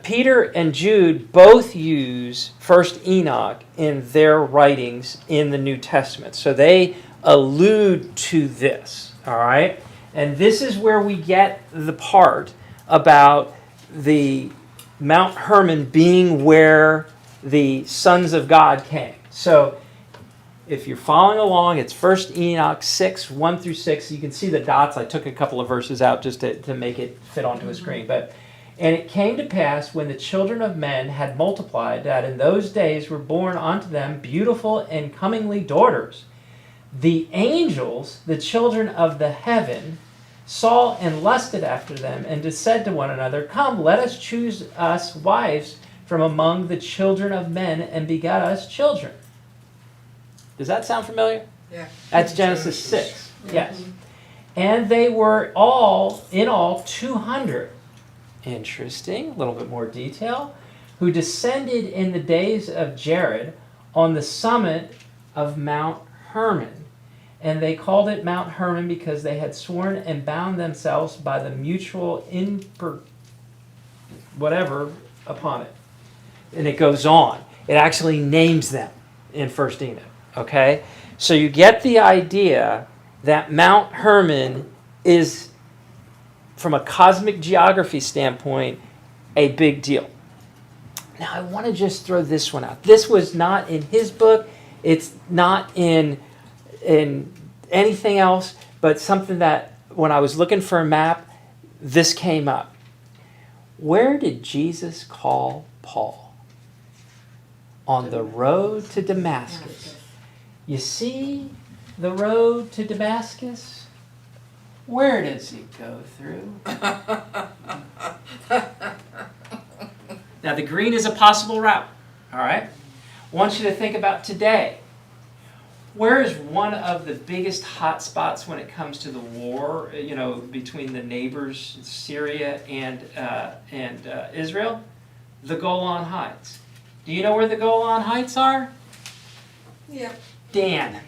Peter and Jude both use 1 Enoch in their writings in the New Testament. So they allude to this, all right? And this is where we get the part about the Mount Hermon being where the sons of God came. So if you're following along, it's 1 Enoch 6, 1 through 6. You can see the dots. I took a couple of verses out just to make it fit onto a screen. And it came to pass when the children of men had multiplied that in those days were born unto them beautiful and comingly daughters. The angels, the children of the heaven, saw and lusted after them, and said to one another, "Come, let us choose us wives from among the children of men, and beget us children." Does that sound familiar? Yeah. That's Genesis 6. Yes. And they were all, in all, 200. Interesting. A little bit more detail. Who descended in the days of Jared on the summit of Mount Hermon. And they called it Mount Hermon because they had sworn and bound themselves by the mutual whatever upon it. And it goes on. It actually names them in 1 Enoch. Okay? So you get the idea that Mount Hermon is, from a cosmic geography standpoint, a big deal. Now I want to just throw this one out. This was not in his book. It's not in anything else, but something that when I was looking for a map, this came up. Where did Jesus call Paul? On the road to Damascus. You see the road to Damascus? Where does it go through? Now the green is a possible route, all right? I want you to think about today. Where is one of the biggest hot spots when it comes to the war, between the neighbors, Syria and Israel? The Golan Heights. Do you know where the Golan Heights are? Yeah. Dan.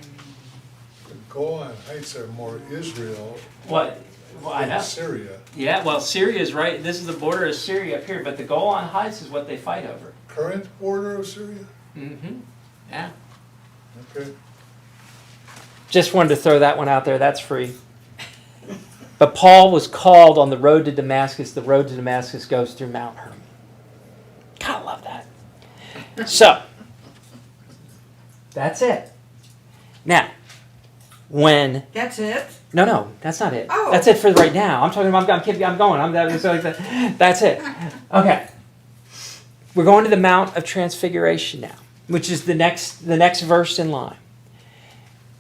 The Golan Heights are more Israel What? Well, I know. than Syria. Yeah, well, Syria is right. This is the border of Syria up here, but the Golan Heights is what they fight over. Current border of Syria? Mm-hmm. Yeah. Okay. Just wanted to throw that one out there. That's free. But Paul was called on the road to Damascus. The road to Damascus goes through Mount Hermon. God, I love that. So, that's it. Now, when... That's it? No, that's not it. Oh. That's it for right now. I'm talking about, I'm going. That's it. Okay. We're going to the Mount of Transfiguration now, which is the next verse in line.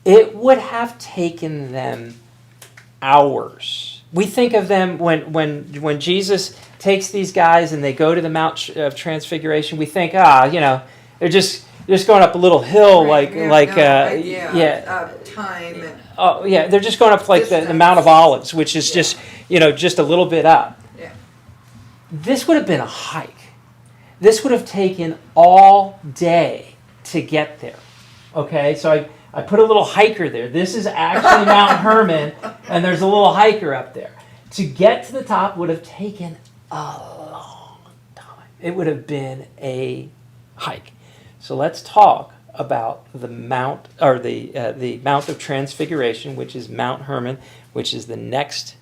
It would have taken them hours. We think of them when Jesus takes these guys and they go to the Mount of Transfiguration. We think, they're just going up a little hill, Right, time. Oh yeah, they're just going up like the Mount of Olives, which is just a little bit up. Yeah. This would have been a hike. This would have taken all day to get there. Okay, so I put a little hiker there. This is actually Mount Hermon, and there's a little hiker up there. To get to the top would have taken a long time. It would have been a hike. So let's talk about the Mount of Transfiguration, which is Mount Hermon, which is the next.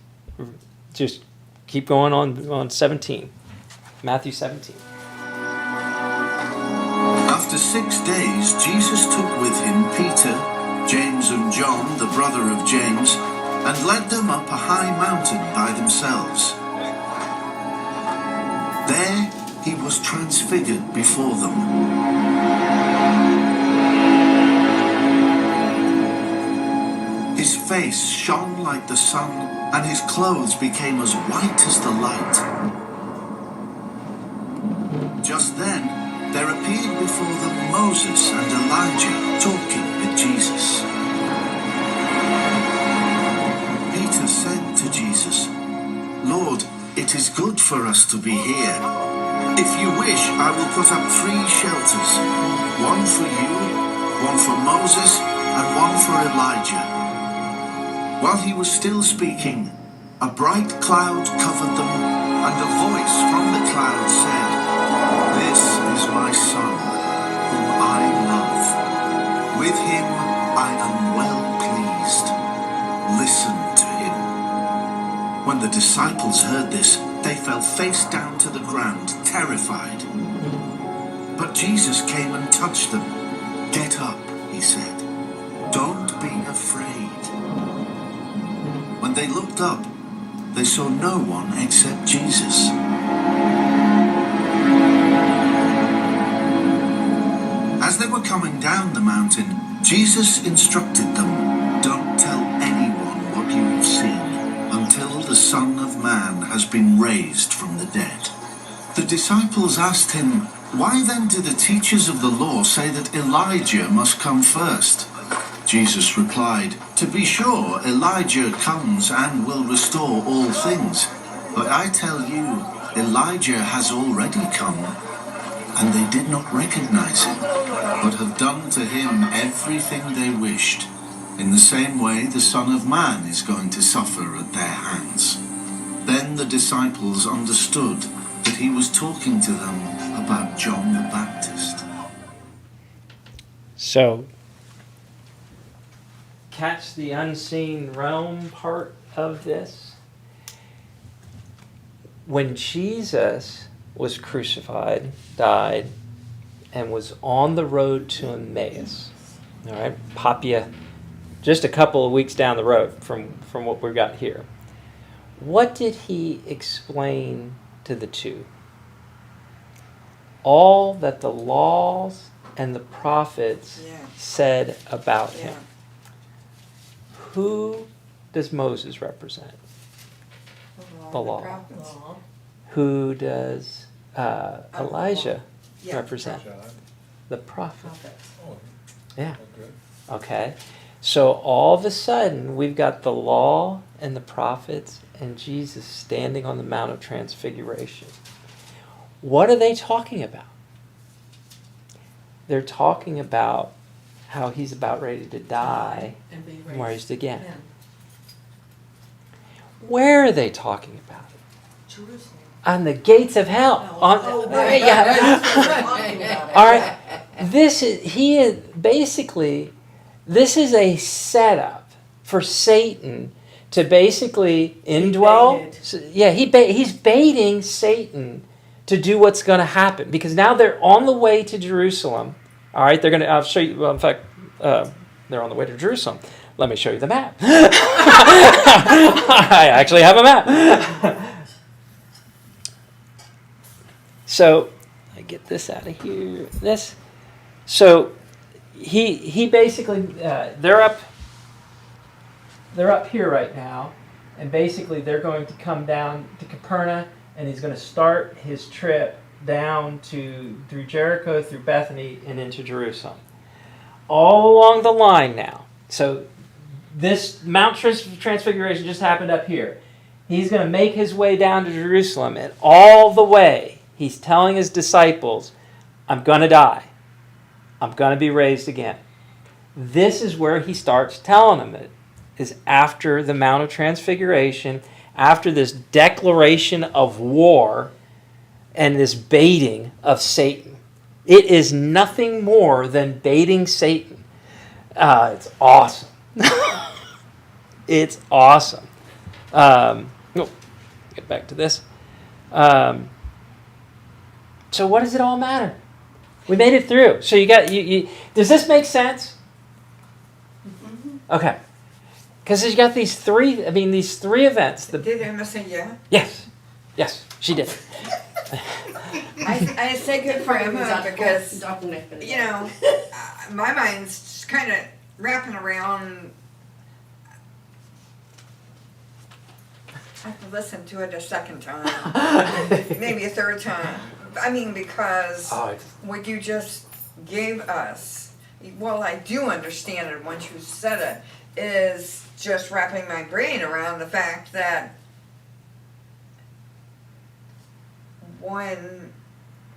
Just keep going on 17, Matthew 17. After 6 days, Jesus took with him Peter, James and John, the brother of James, and led them up a high mountain by themselves. There he was transfigured before them. His face shone like the sun, and his clothes became as white as the light. Just then, there appeared before them Moses and Elijah talking with Jesus. Peter said to Jesus, "Lord, it is good for us to be here. If you wish, I will put up 3 shelters, one for you, one for Moses, and one for Elijah." While he was still speaking, a bright cloud covered them, and a voice from the cloud said, "This is my son, whom I love. With him I am well pleased. Listen to him." When the disciples heard this, they fell face down to the ground, terrified. But Jesus came and touched them. "Get up," he said. "Don't be afraid." When they looked up, they saw no one except Jesus. As they were coming down the mountain, Jesus instructed them, "Don't tell anyone what you have seen until the Son of Man has been raised from the dead." The disciples asked him, "Why then do the teachers of the law say that Elijah must come first?" Jesus replied, "To be sure, Elijah comes and will restore all things. But I tell you, Elijah has already come, and they did not recognize him, but have done to him everything they wished. In the same way, the Son of Man is going to suffer at their hands." Then the disciples understood that he was talking to them about John the Baptist. So, catch the unseen realm part of this. When Jesus was crucified, died, and was on the road to Emmaus, all right, pop you just a couple of weeks down the road from what we've got here. What did he explain to the two? All that the laws and the prophets Yeah. said about Yeah. him. Who does Moses represent? The law. prophets. Aw. Who does Elijah Yeah. represent? John. The prophet. Prophets. Oh, Yeah. good. Okay. So all of a sudden, we've got the law and the prophets and Jesus standing on the Mount of Transfiguration. What are they talking about? They're talking about how he's about ready to die And be and raised again. again. Where are they talking about it? Jerusalem. On the gates of hell. right. Yeah. That's what we're talking about. All right. This is basically this is a setup for Satan to basically indwell. baited. Yeah, he's baiting Satan to do what's going to happen because now they're on the way to Jerusalem. All right, they're going to. I'll show you. Well, in fact, they're on the way to Jerusalem. Let me show you the map. I actually have a map. So I get this out of here. This. So he basically they're up here right now, and basically they're going to come down to Capernaum, and he's going to start his trip down through Jericho, through Bethany, and into Jerusalem. All along the line now. So this Mount Transfiguration just happened up here. He's going to make his way down to Jerusalem, and all the way he's telling his disciples, I'm going to die. I'm going to be raised again. This is where he starts telling them it, is after the Mount of Transfiguration, after this declaration of war and this baiting of Satan. It is nothing more than baiting Satan. It's awesome. It's awesome. Get back to this. So what does it all matter? We made it through. So you got you. Does this make sense? Okay. Because you got these three events. Did Emma say yeah? Yes, she did. I say good for Emma because, you know, my mind's just kind of wrapping around. I have to listen to it a second time, maybe a third time. I mean, because what you just gave us, well, I do understand it once you said it, is just wrapping my brain around the fact that one,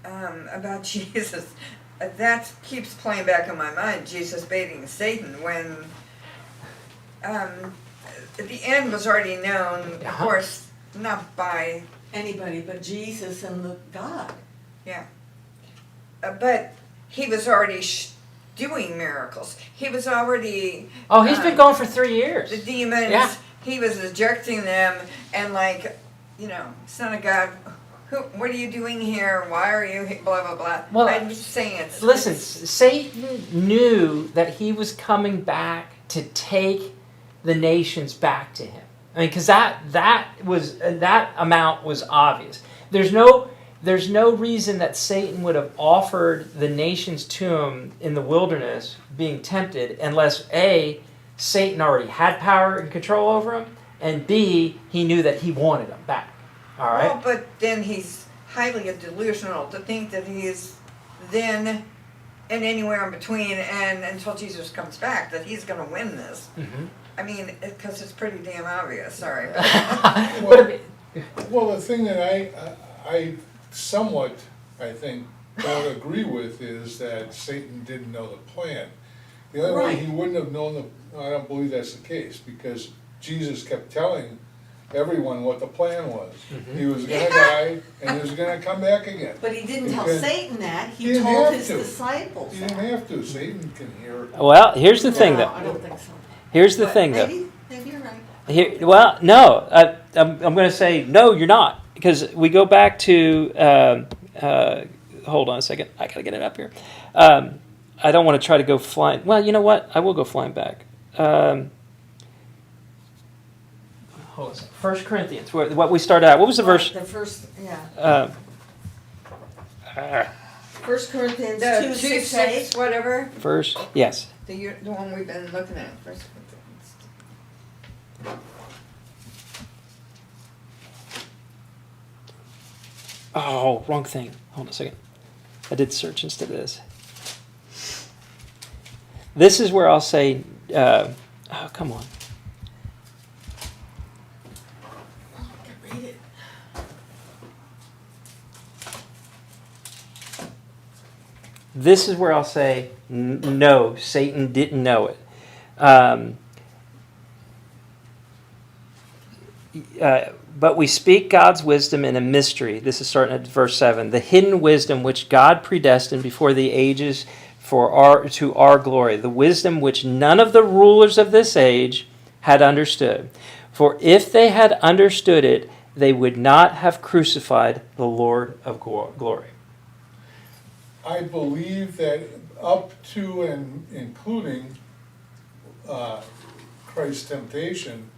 about Jesus, that keeps playing back in my mind, Jesus baiting Satan, when the end was already known, of course, not by Anybody but Jesus and the God. yeah. But he was already doing miracles. He was already. Oh, he's been going for 3 years. The demons. Yeah. He was ejecting them, and like, you know, Son of God, what are you doing here? Why are you here? Blah blah blah. Well, I'm just saying it's. Listen, Satan knew that he was coming back to take the nations back to him. I mean, because that amount was obvious. There's no reason that Satan would have offered the nations to him in the wilderness, being tempted, unless A, Satan already had power and control over him, and B, he knew that he wanted them back. All right. Well, but then he's highly delusional to think that he is then and anywhere in between and until Jesus comes back that he's going to win this. Mm-hmm. I mean, because it's pretty damn obvious. Sorry. Well, the thing that I somewhat, I think, don't agree with is that Satan didn't know the plan. The only way Right. he wouldn't have known I don't believe that's the case, because Jesus kept telling everyone what the plan was. He was gonna die, and he was gonna come back again. But he didn't tell Because Satan that, he he didn't told have his to. disciples He that. didn't have to, Satan can hear. Well, here's the thing, No, though. I don't think so. Here's the But thing, though. Maybe you're right. Here, well, no, I'm going to say no. You're not, because we go back to. Hold on a second. I got to get it up here. I don't want to try to go flying. Well, you know what? I will go flying back. Hold on a second. 1 Corinthians. What we started out. What was the verse? The first, yeah. 1 Corinthians The 2, 6, 6, 8. whatever, Verse. Yes. the one we've been looking at, First Corinthians. Oh, wrong thing. Hold on a second. I did search instead of this. This is where I'll say, oh, come on. Read it. This is where I'll say, no, Satan didn't know it. But we speak God's wisdom in a mystery. This is starting at verse 7. The hidden wisdom which God predestined before the ages to our glory. The wisdom which none of the rulers of this age had understood. For if they had understood it, they would not have crucified the Lord of glory. I believe that up to and including Christ's temptation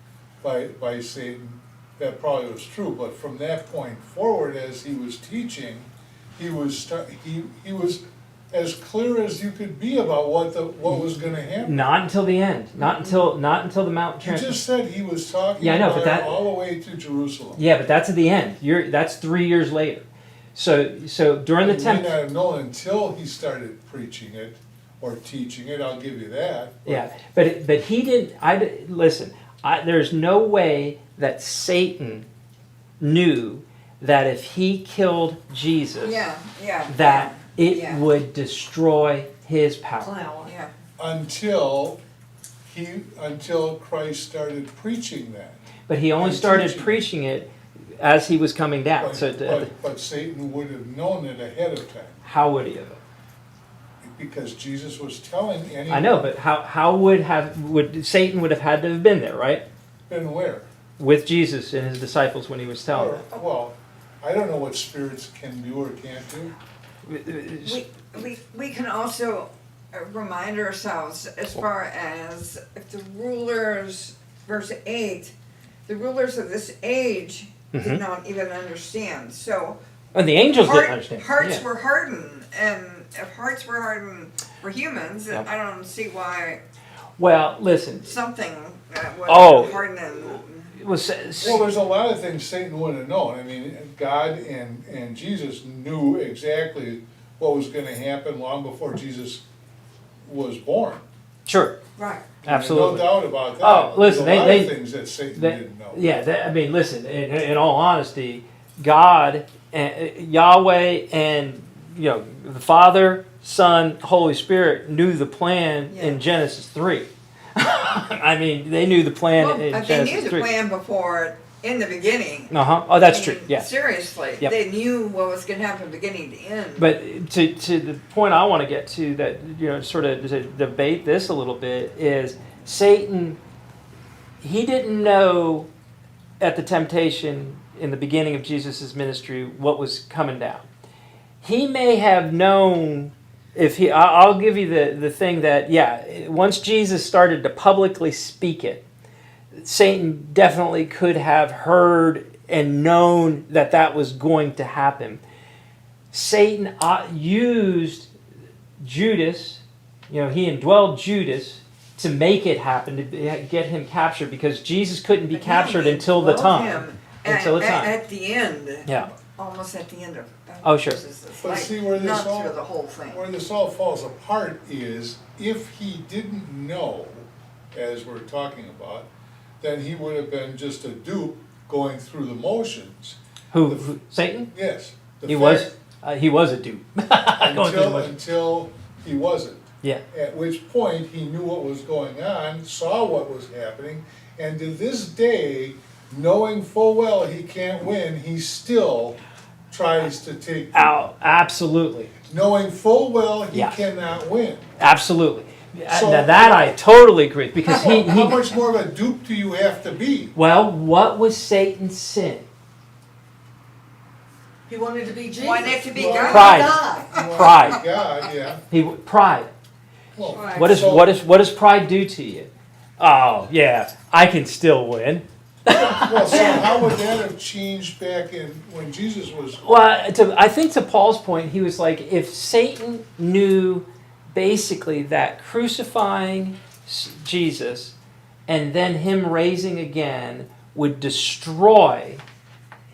by Satan, that probably was true. But from that point forward, as he was teaching, he was as clear as you could be about what was going to happen. Not until the end. Not until the Mount You Transfiguration. just said he was talking Yeah, I know, about but that- all the way to Jerusalem. Yeah, but that's at the end. That's 3 years later. So during the He may temp. not have known until he started preaching it or teaching it. I'll give you that. Yeah, but he didn't. Listen. There's no way that Satan knew that if he killed Jesus, Yeah, that it yeah. would destroy his power. Well, Yeah, Until Christ started preaching that. But he only And started teaching. preaching it as he was coming down. But Satan would have known it ahead of time, how would he have? because Jesus was telling anyone. I know, but how would Satan would have had to have been there, right? Been where? With Jesus and his disciples when he was telling them. Well, I don't know what spirits can do or can't do. we can also remind ourselves as far as if the rulers, verse 8, the rulers of this age did not even understand. So And the angels didn't understand. hearts Yeah. were hardened, and if hearts were hardened for humans, Yep. I don't see why Well, listen. something would Oh. harden. It was. Well, there's a lot of things Satan wouldn't have known. I mean, God and Jesus knew exactly what was going to happen long before Jesus was born. Sure. right. Absolutely. No doubt about that. Oh, listen, There's a lot they- of things that Satan They- didn't know. yeah, I mean, listen. In all honesty, God, Yahweh, and the Father, Son, Holy Spirit knew the plan in Genesis 3. I mean, they knew the plan Well, in they Genesis knew the 3. plan before in the beginning. Oh, that's I true. mean, Yes. Seriously, Yep. they knew what was going to happen beginning to end. But to the point I want to get to, that sort of to debate this a little bit, is Satan. He didn't know at the temptation in the beginning of Jesus' ministry what was coming down. He may have known. I'll give you the thing that, once Jesus started to publicly speak it, Satan definitely could have heard and known that was going to happen. Satan used Judas, he indwelled Judas to make it happen, to get him captured, because Jesus couldn't be But captured he until the indwelled time. him Until the time. At the end. Yeah. Almost at the end of. Oh, sure. Jesus' But life, see where this not all- through the whole thing. Where this all falls apart is if he didn't know, as we're talking about, then he would have been just a dupe going through the motions. Who Satan? Yes. The He fact- was? He was a dupe. Going through the motions. until he wasn't. Yeah. At which point, he knew what was going on, saw what was happening, and to this day, knowing full well he can't win, he still tries to take people. Out. Absolutely. Knowing full well he Yeah. cannot win. Absolutely. So- Now that I totally agree with, because he How much more of a dupe do you have to be? well, what was Satan's sin? He wanted to be Jesus. Wanted to be Well, God. Pride. Well, Pride. God, yeah. Pride. Well, Right. What so- what does pride do to you? Oh yeah, I can still win. Well, so how would that have changed back in when Jesus was? Well, I think to Paul's point, he was like, if Satan knew basically that crucifying Jesus and then him raising again would destroy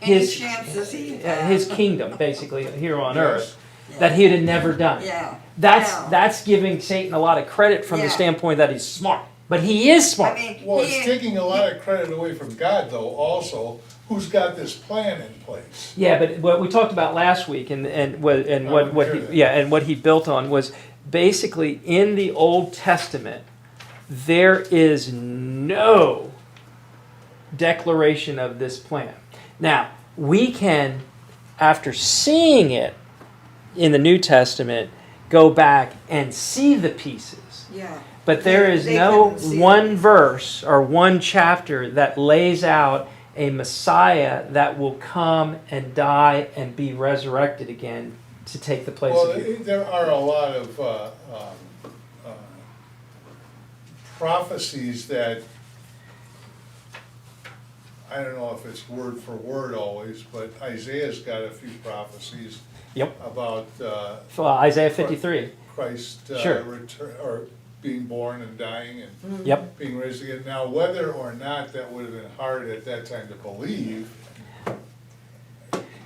Any his chances he his kingdom, basically here on Yes. earth, that he'd have never done. Yeah. That's giving Satan a lot of credit from the Yeah. standpoint that he's smart, but he is smart. I mean, Well, it's taking a lot of credit away from God, though. Also, who's got this plan in place? Yeah, but what we talked about last week, and what hear that. what he built on was basically in the Old Testament, there is no declaration of this plan. Now we can, after seeing it in the New Testament, go back and see the pieces. Yeah. But there is They no couldn't see one it. verse or one chapter that lays out a Messiah that will come and die and be resurrected again to take the place Well, of you. there are a lot of prophecies that, I don't know if it's word for word always, but Isaiah's got a few prophecies Yep. about Isaiah 53. Christ Sure. return, or being born and dying and Yep. being raised again. Now, whether or not that would have been hard at that time to believe,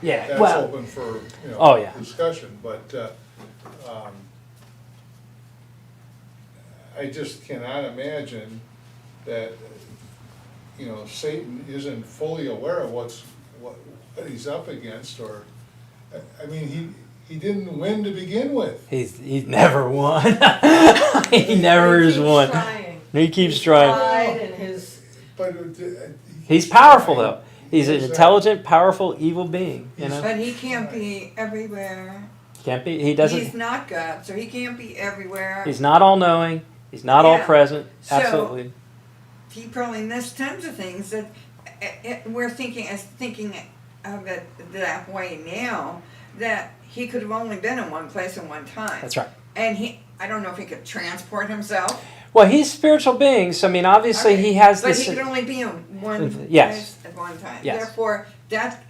Yeah. that's Well, open for, Oh, yeah. discussion, but, I just cannot imagine that, Satan isn't fully aware of what he's up against, or, I mean, he didn't win to begin with. he's never won. he never He has keeps won. trying. He keeps His trying. pride and his But He's powerful though. He's an Exactly. intelligent, powerful, evil being. You know, But he can't be everywhere. can't be. He doesn't. He's not God, so he can't be everywhere. He's not all knowing. He's not all Yeah. present. So- Absolutely. He probably missed tons of things that we're thinking of it that way now, that he could have only been in one place at one time. That's right. And I don't know if he could transport himself. Well, he's spiritual beings. I mean, obviously Okay, he has but this. he could only be in one Yes. place at one time. Yes. Therefore, that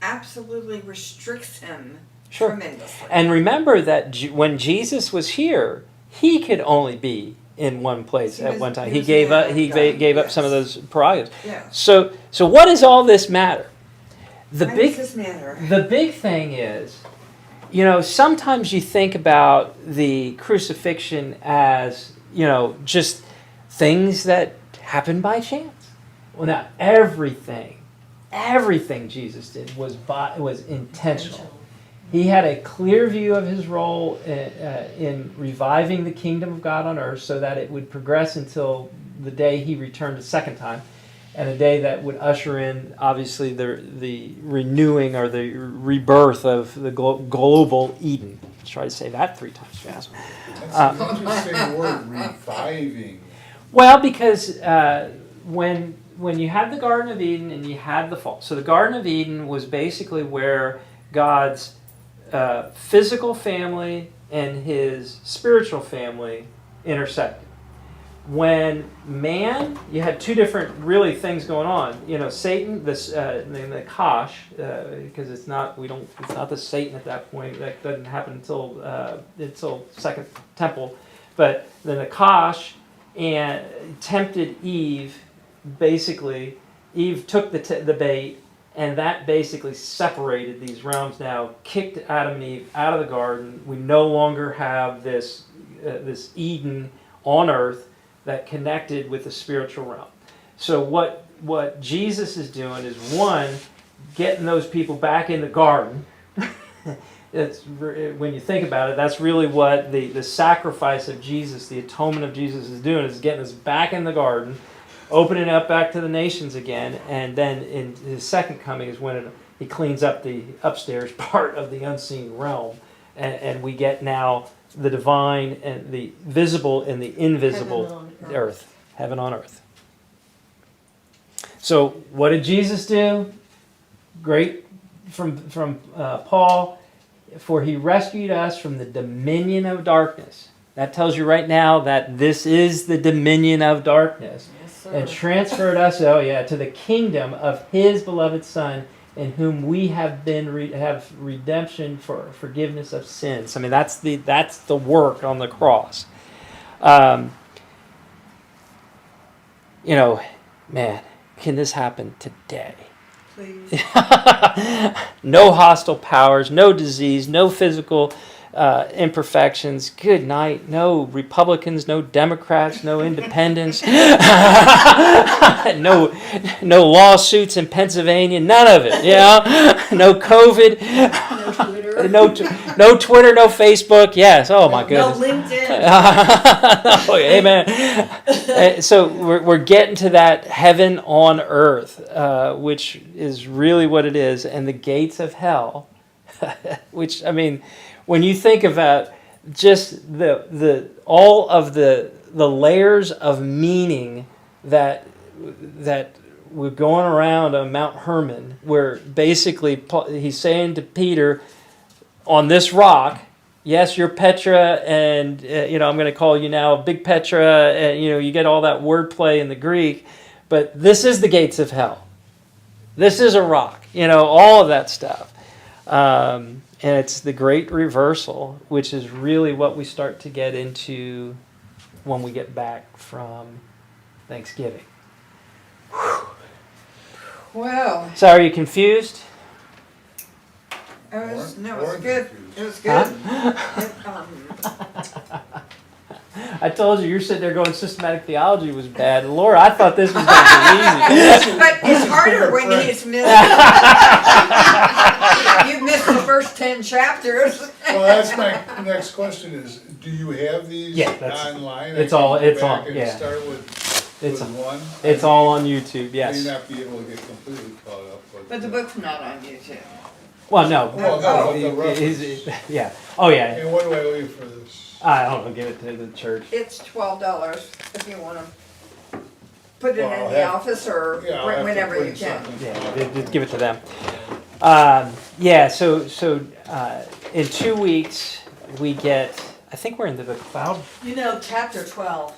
absolutely restricts him Sure. tremendously. And remember that when Jesus was here, he could only be in one place He at was- one time. he He was gave the up. man He of God, gave up some of yes. those prerogatives. Yeah. So what does all this matter? The Why big does this matter? The big thing is, sometimes you think about the crucifixion as, just things that happen by chance. Well, now everything Jesus did was intentional. He had a clear view of his role in reviving the kingdom of God on earth so that it would progress until the day he returned a second time, and a day that would usher in, obviously, the renewing or the rebirth of the global Eden. Let's try to say that 3 times fast. That's an interesting word, reviving. Well, because when you had the Garden of Eden and you had the fall, so the Garden of Eden was basically where God's physical family and his spiritual family intersected. When man, you had 2 different really things going on. Satan, the Kosh, because it's not the Satan at that point. That doesn't happen until Second Temple. But the Nakash and tempted Eve. Basically, Eve took the bait, and that basically separated these realms. Now, kicked Adam and Eve out of the garden. We no longer have this Eden on earth that connected with the spiritual realm. So what Jesus is doing is, one, getting those people back in the garden, when you think about it, that's really what the sacrifice of Jesus, the atonement of Jesus is doing, is getting us back in the garden, opening it up back to the nations again, and then in his second coming is when he cleans up the upstairs part of the unseen realm, and we get now the divine and the visible and the invisible earth, heaven on earth. So what did Jesus do? Great from Paul. For he rescued us from the dominion of darkness. That tells you right now that this is the dominion of darkness. Yes, sir. And transferred us, to the kingdom of his beloved Son, in whom we have have redemption for forgiveness of sins. I mean, that's the work on the cross. Man, can this happen today? Please. No hostile powers, no disease, no physical imperfections. Good night. No Republicans, no Democrats, no independents, no lawsuits in Pennsylvania. None of it. No COVID, No Twitter. no Twitter, no Facebook. Yes. Oh my No goodness. LinkedIn. Oh, amen. So we're getting to that heaven on earth, which is really what it is, and the gates of hell. Which, I mean, when you think about just all of the layers of meaning that we're going around on Mount Hermon, where basically he's saying to Peter, on this rock. Yes, you're Petra, and I'm going to call you now Big Petra. And, you get all that wordplay in the Greek, but this is the gates of hell. This is a rock. All of that stuff, and it's the great reversal, which is really what we start to get into when we get back from Thanksgiving. Whew. Well, So, are you confused? it was Or good. confused. It was good. I told you, you're sitting there going systematic theology was bad. Laura, I thought this was going to be easy. But it's harder when he's missed. You missed the first 10 chapters. Well, that's my next question is, do you have these online? it's I can all- go it's back on, and yeah. Start with It's one? It's all on YouTube, yes. May not be able to get completely caught up, But the book's not on YouTube. Well, no. Well, no, but the He's- reference. yeah. Oh, yeah. And what do I leave for this? I don't know. Give it to the church. It's $12 if you want to put it Well, I'll in the have- office or Yeah, I'll have to whenever you print can. something. Yeah, just give it to them. So in 2 weeks, we get, I think we're into the cloud. Chapter 12,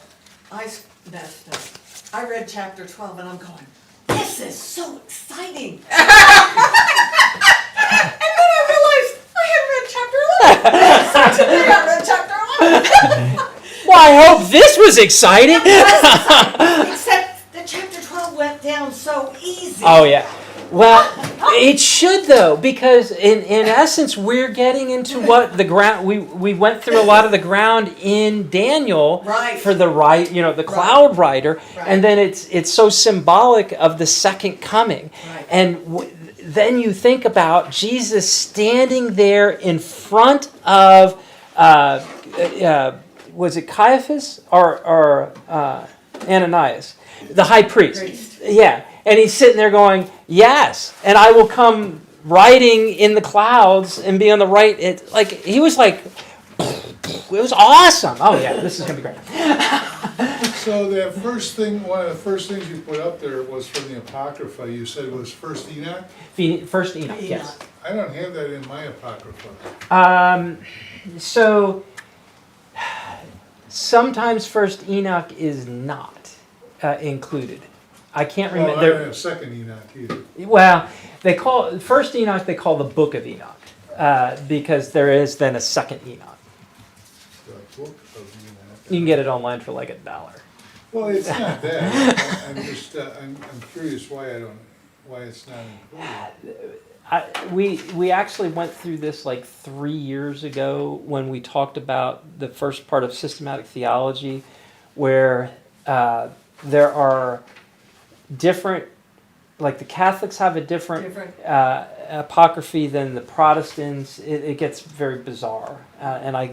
I messed up. I read chapter 12 and I'm going, this is so exciting. And then I realized I had read chapter 11. So today I read chapter 11. Well, I hope this was exciting. Except the chapter 12 went down so easy. Oh, yeah. Well, it should though, because in essence we're getting into what the ground we went through a lot of the ground in Daniel Right. for the cloud rider, Right. and then it's so symbolic of the second coming, Right. and then you think about Jesus standing there in front of was it Caiaphas or Ananias, the high priest? Yeah. And he's sitting there going, yes, and I will come riding in the clouds and be on the right. He was like, it was awesome. Oh yeah, this is going to be great. So that first thing, one of the first things you put up there was from the Apocrypha, you said was First Enoch? First Enoch, yes. I don't have that in my Apocrypha. So sometimes First Enoch is not included. I can't Well, I remember. don't have Second Enoch either. Well, they call First Enoch. They call the Book of Enoch because there is then a Second Enoch. The book of Enoch. You can get it online for like $1. Well, it's not that. I'm just, I'm curious why it's not included. We actually went through this like 3 years ago when we talked about the first part of systematic theology, where there are different like the Catholics have a different Different. apocryphy than the Protestants. It gets very bizarre, and I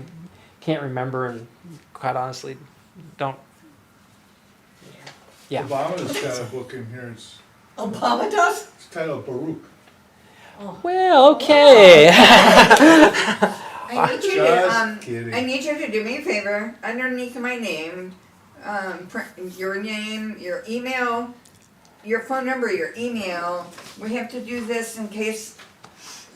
can't remember, and quite honestly, don't. Yeah. Obama's got a book in here, it's Obama does? titled Baruch. Well, okay. I need you Just to, kidding. I need you to do me a favor, underneath my name, print your name, your email, your phone number, your email. We have to do this in case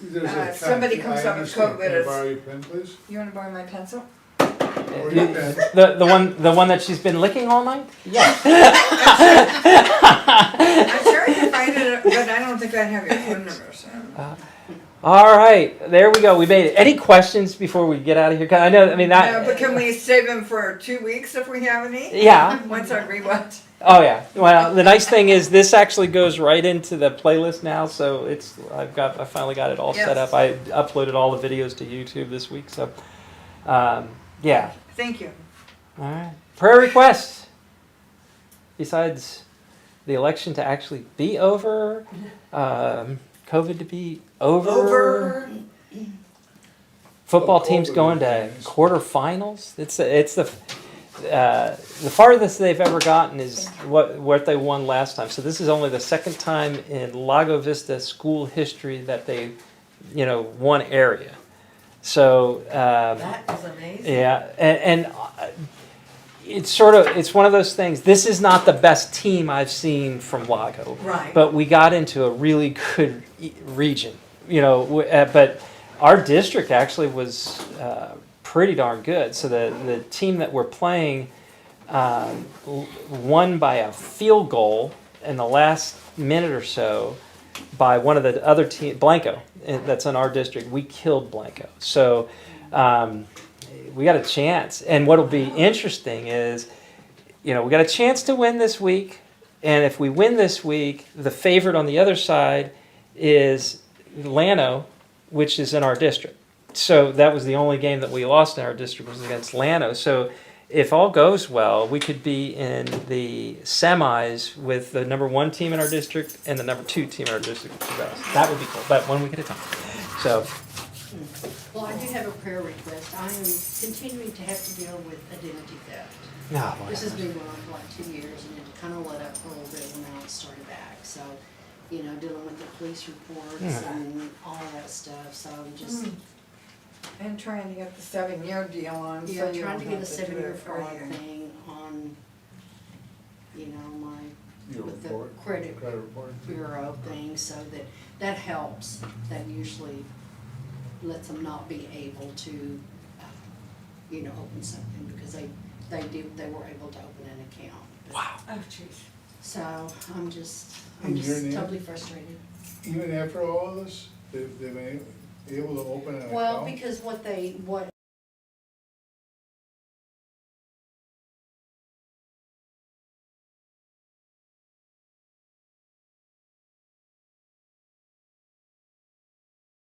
There's a somebody con- comes I up with understand. COVID. Can I borrow your pen, please? You wanna borrow my pencil? Or your pen? The one that she's been licking all night. Yeah. I'm sure I can find it, but I don't think I have your phone number, so. All right, there we go. We made it. Any questions before we get out of here? 'Cause I know. I mean that. No, but can we save them for 2 weeks if we have any? Yeah. Once I rewatch. Oh yeah. Well, the nice thing is this actually goes right into the playlist now, so I finally got it all set Yes. up. I uploaded all the videos to YouTube this week, so yeah. Thank you. All right. Prayer requests. Besides the election to actually be over, COVID to be over. Football Oh, team's COVID going to games. quarterfinals. It's the farthest they've ever gotten is what they won last time. So this is only the second time in Lago Vista school history that they, won area. So That is amazing. yeah, and it's one of those things. This is not the best team I've seen from Lago, Right. but we got into a really good region, but our district actually was pretty darn good. So the team that we're playing won by a field goal in the last minute or so by one of the other team, Blanco, that's in our district. We killed Blanco. So we got a chance. And what'll be interesting is, we got a chance to win this week. And if we win this week, the favorite on the other side is Llano, which is in our district. So that was the only game that we lost in our district was against Llano. So if all goes well, we could be in the semis with the number 1 team in our district and the number 2 team in our district, which is us. That would be cool. But 1 week at a time. So Well, I do have a prayer request. I am continuing to have to deal with identity theft. no, This has been going on for like 2 years, and it kind of let up for a little bit, and now it's started back. So, dealing with the police reports and all of that stuff. So I'm just, And trying to get the 7-year deal on. so yeah, you trying to don't get a have do 7-year it for fraud you. thing on, my Your with the report? credit Credit report? bureau thing, so that helps. That usually lets them not be able to, open something because they were able to open an account. wow. Oh, jeez. So I'm just And your name? totally frustrated. Even after all of this, they've been able to open an account? Well, because what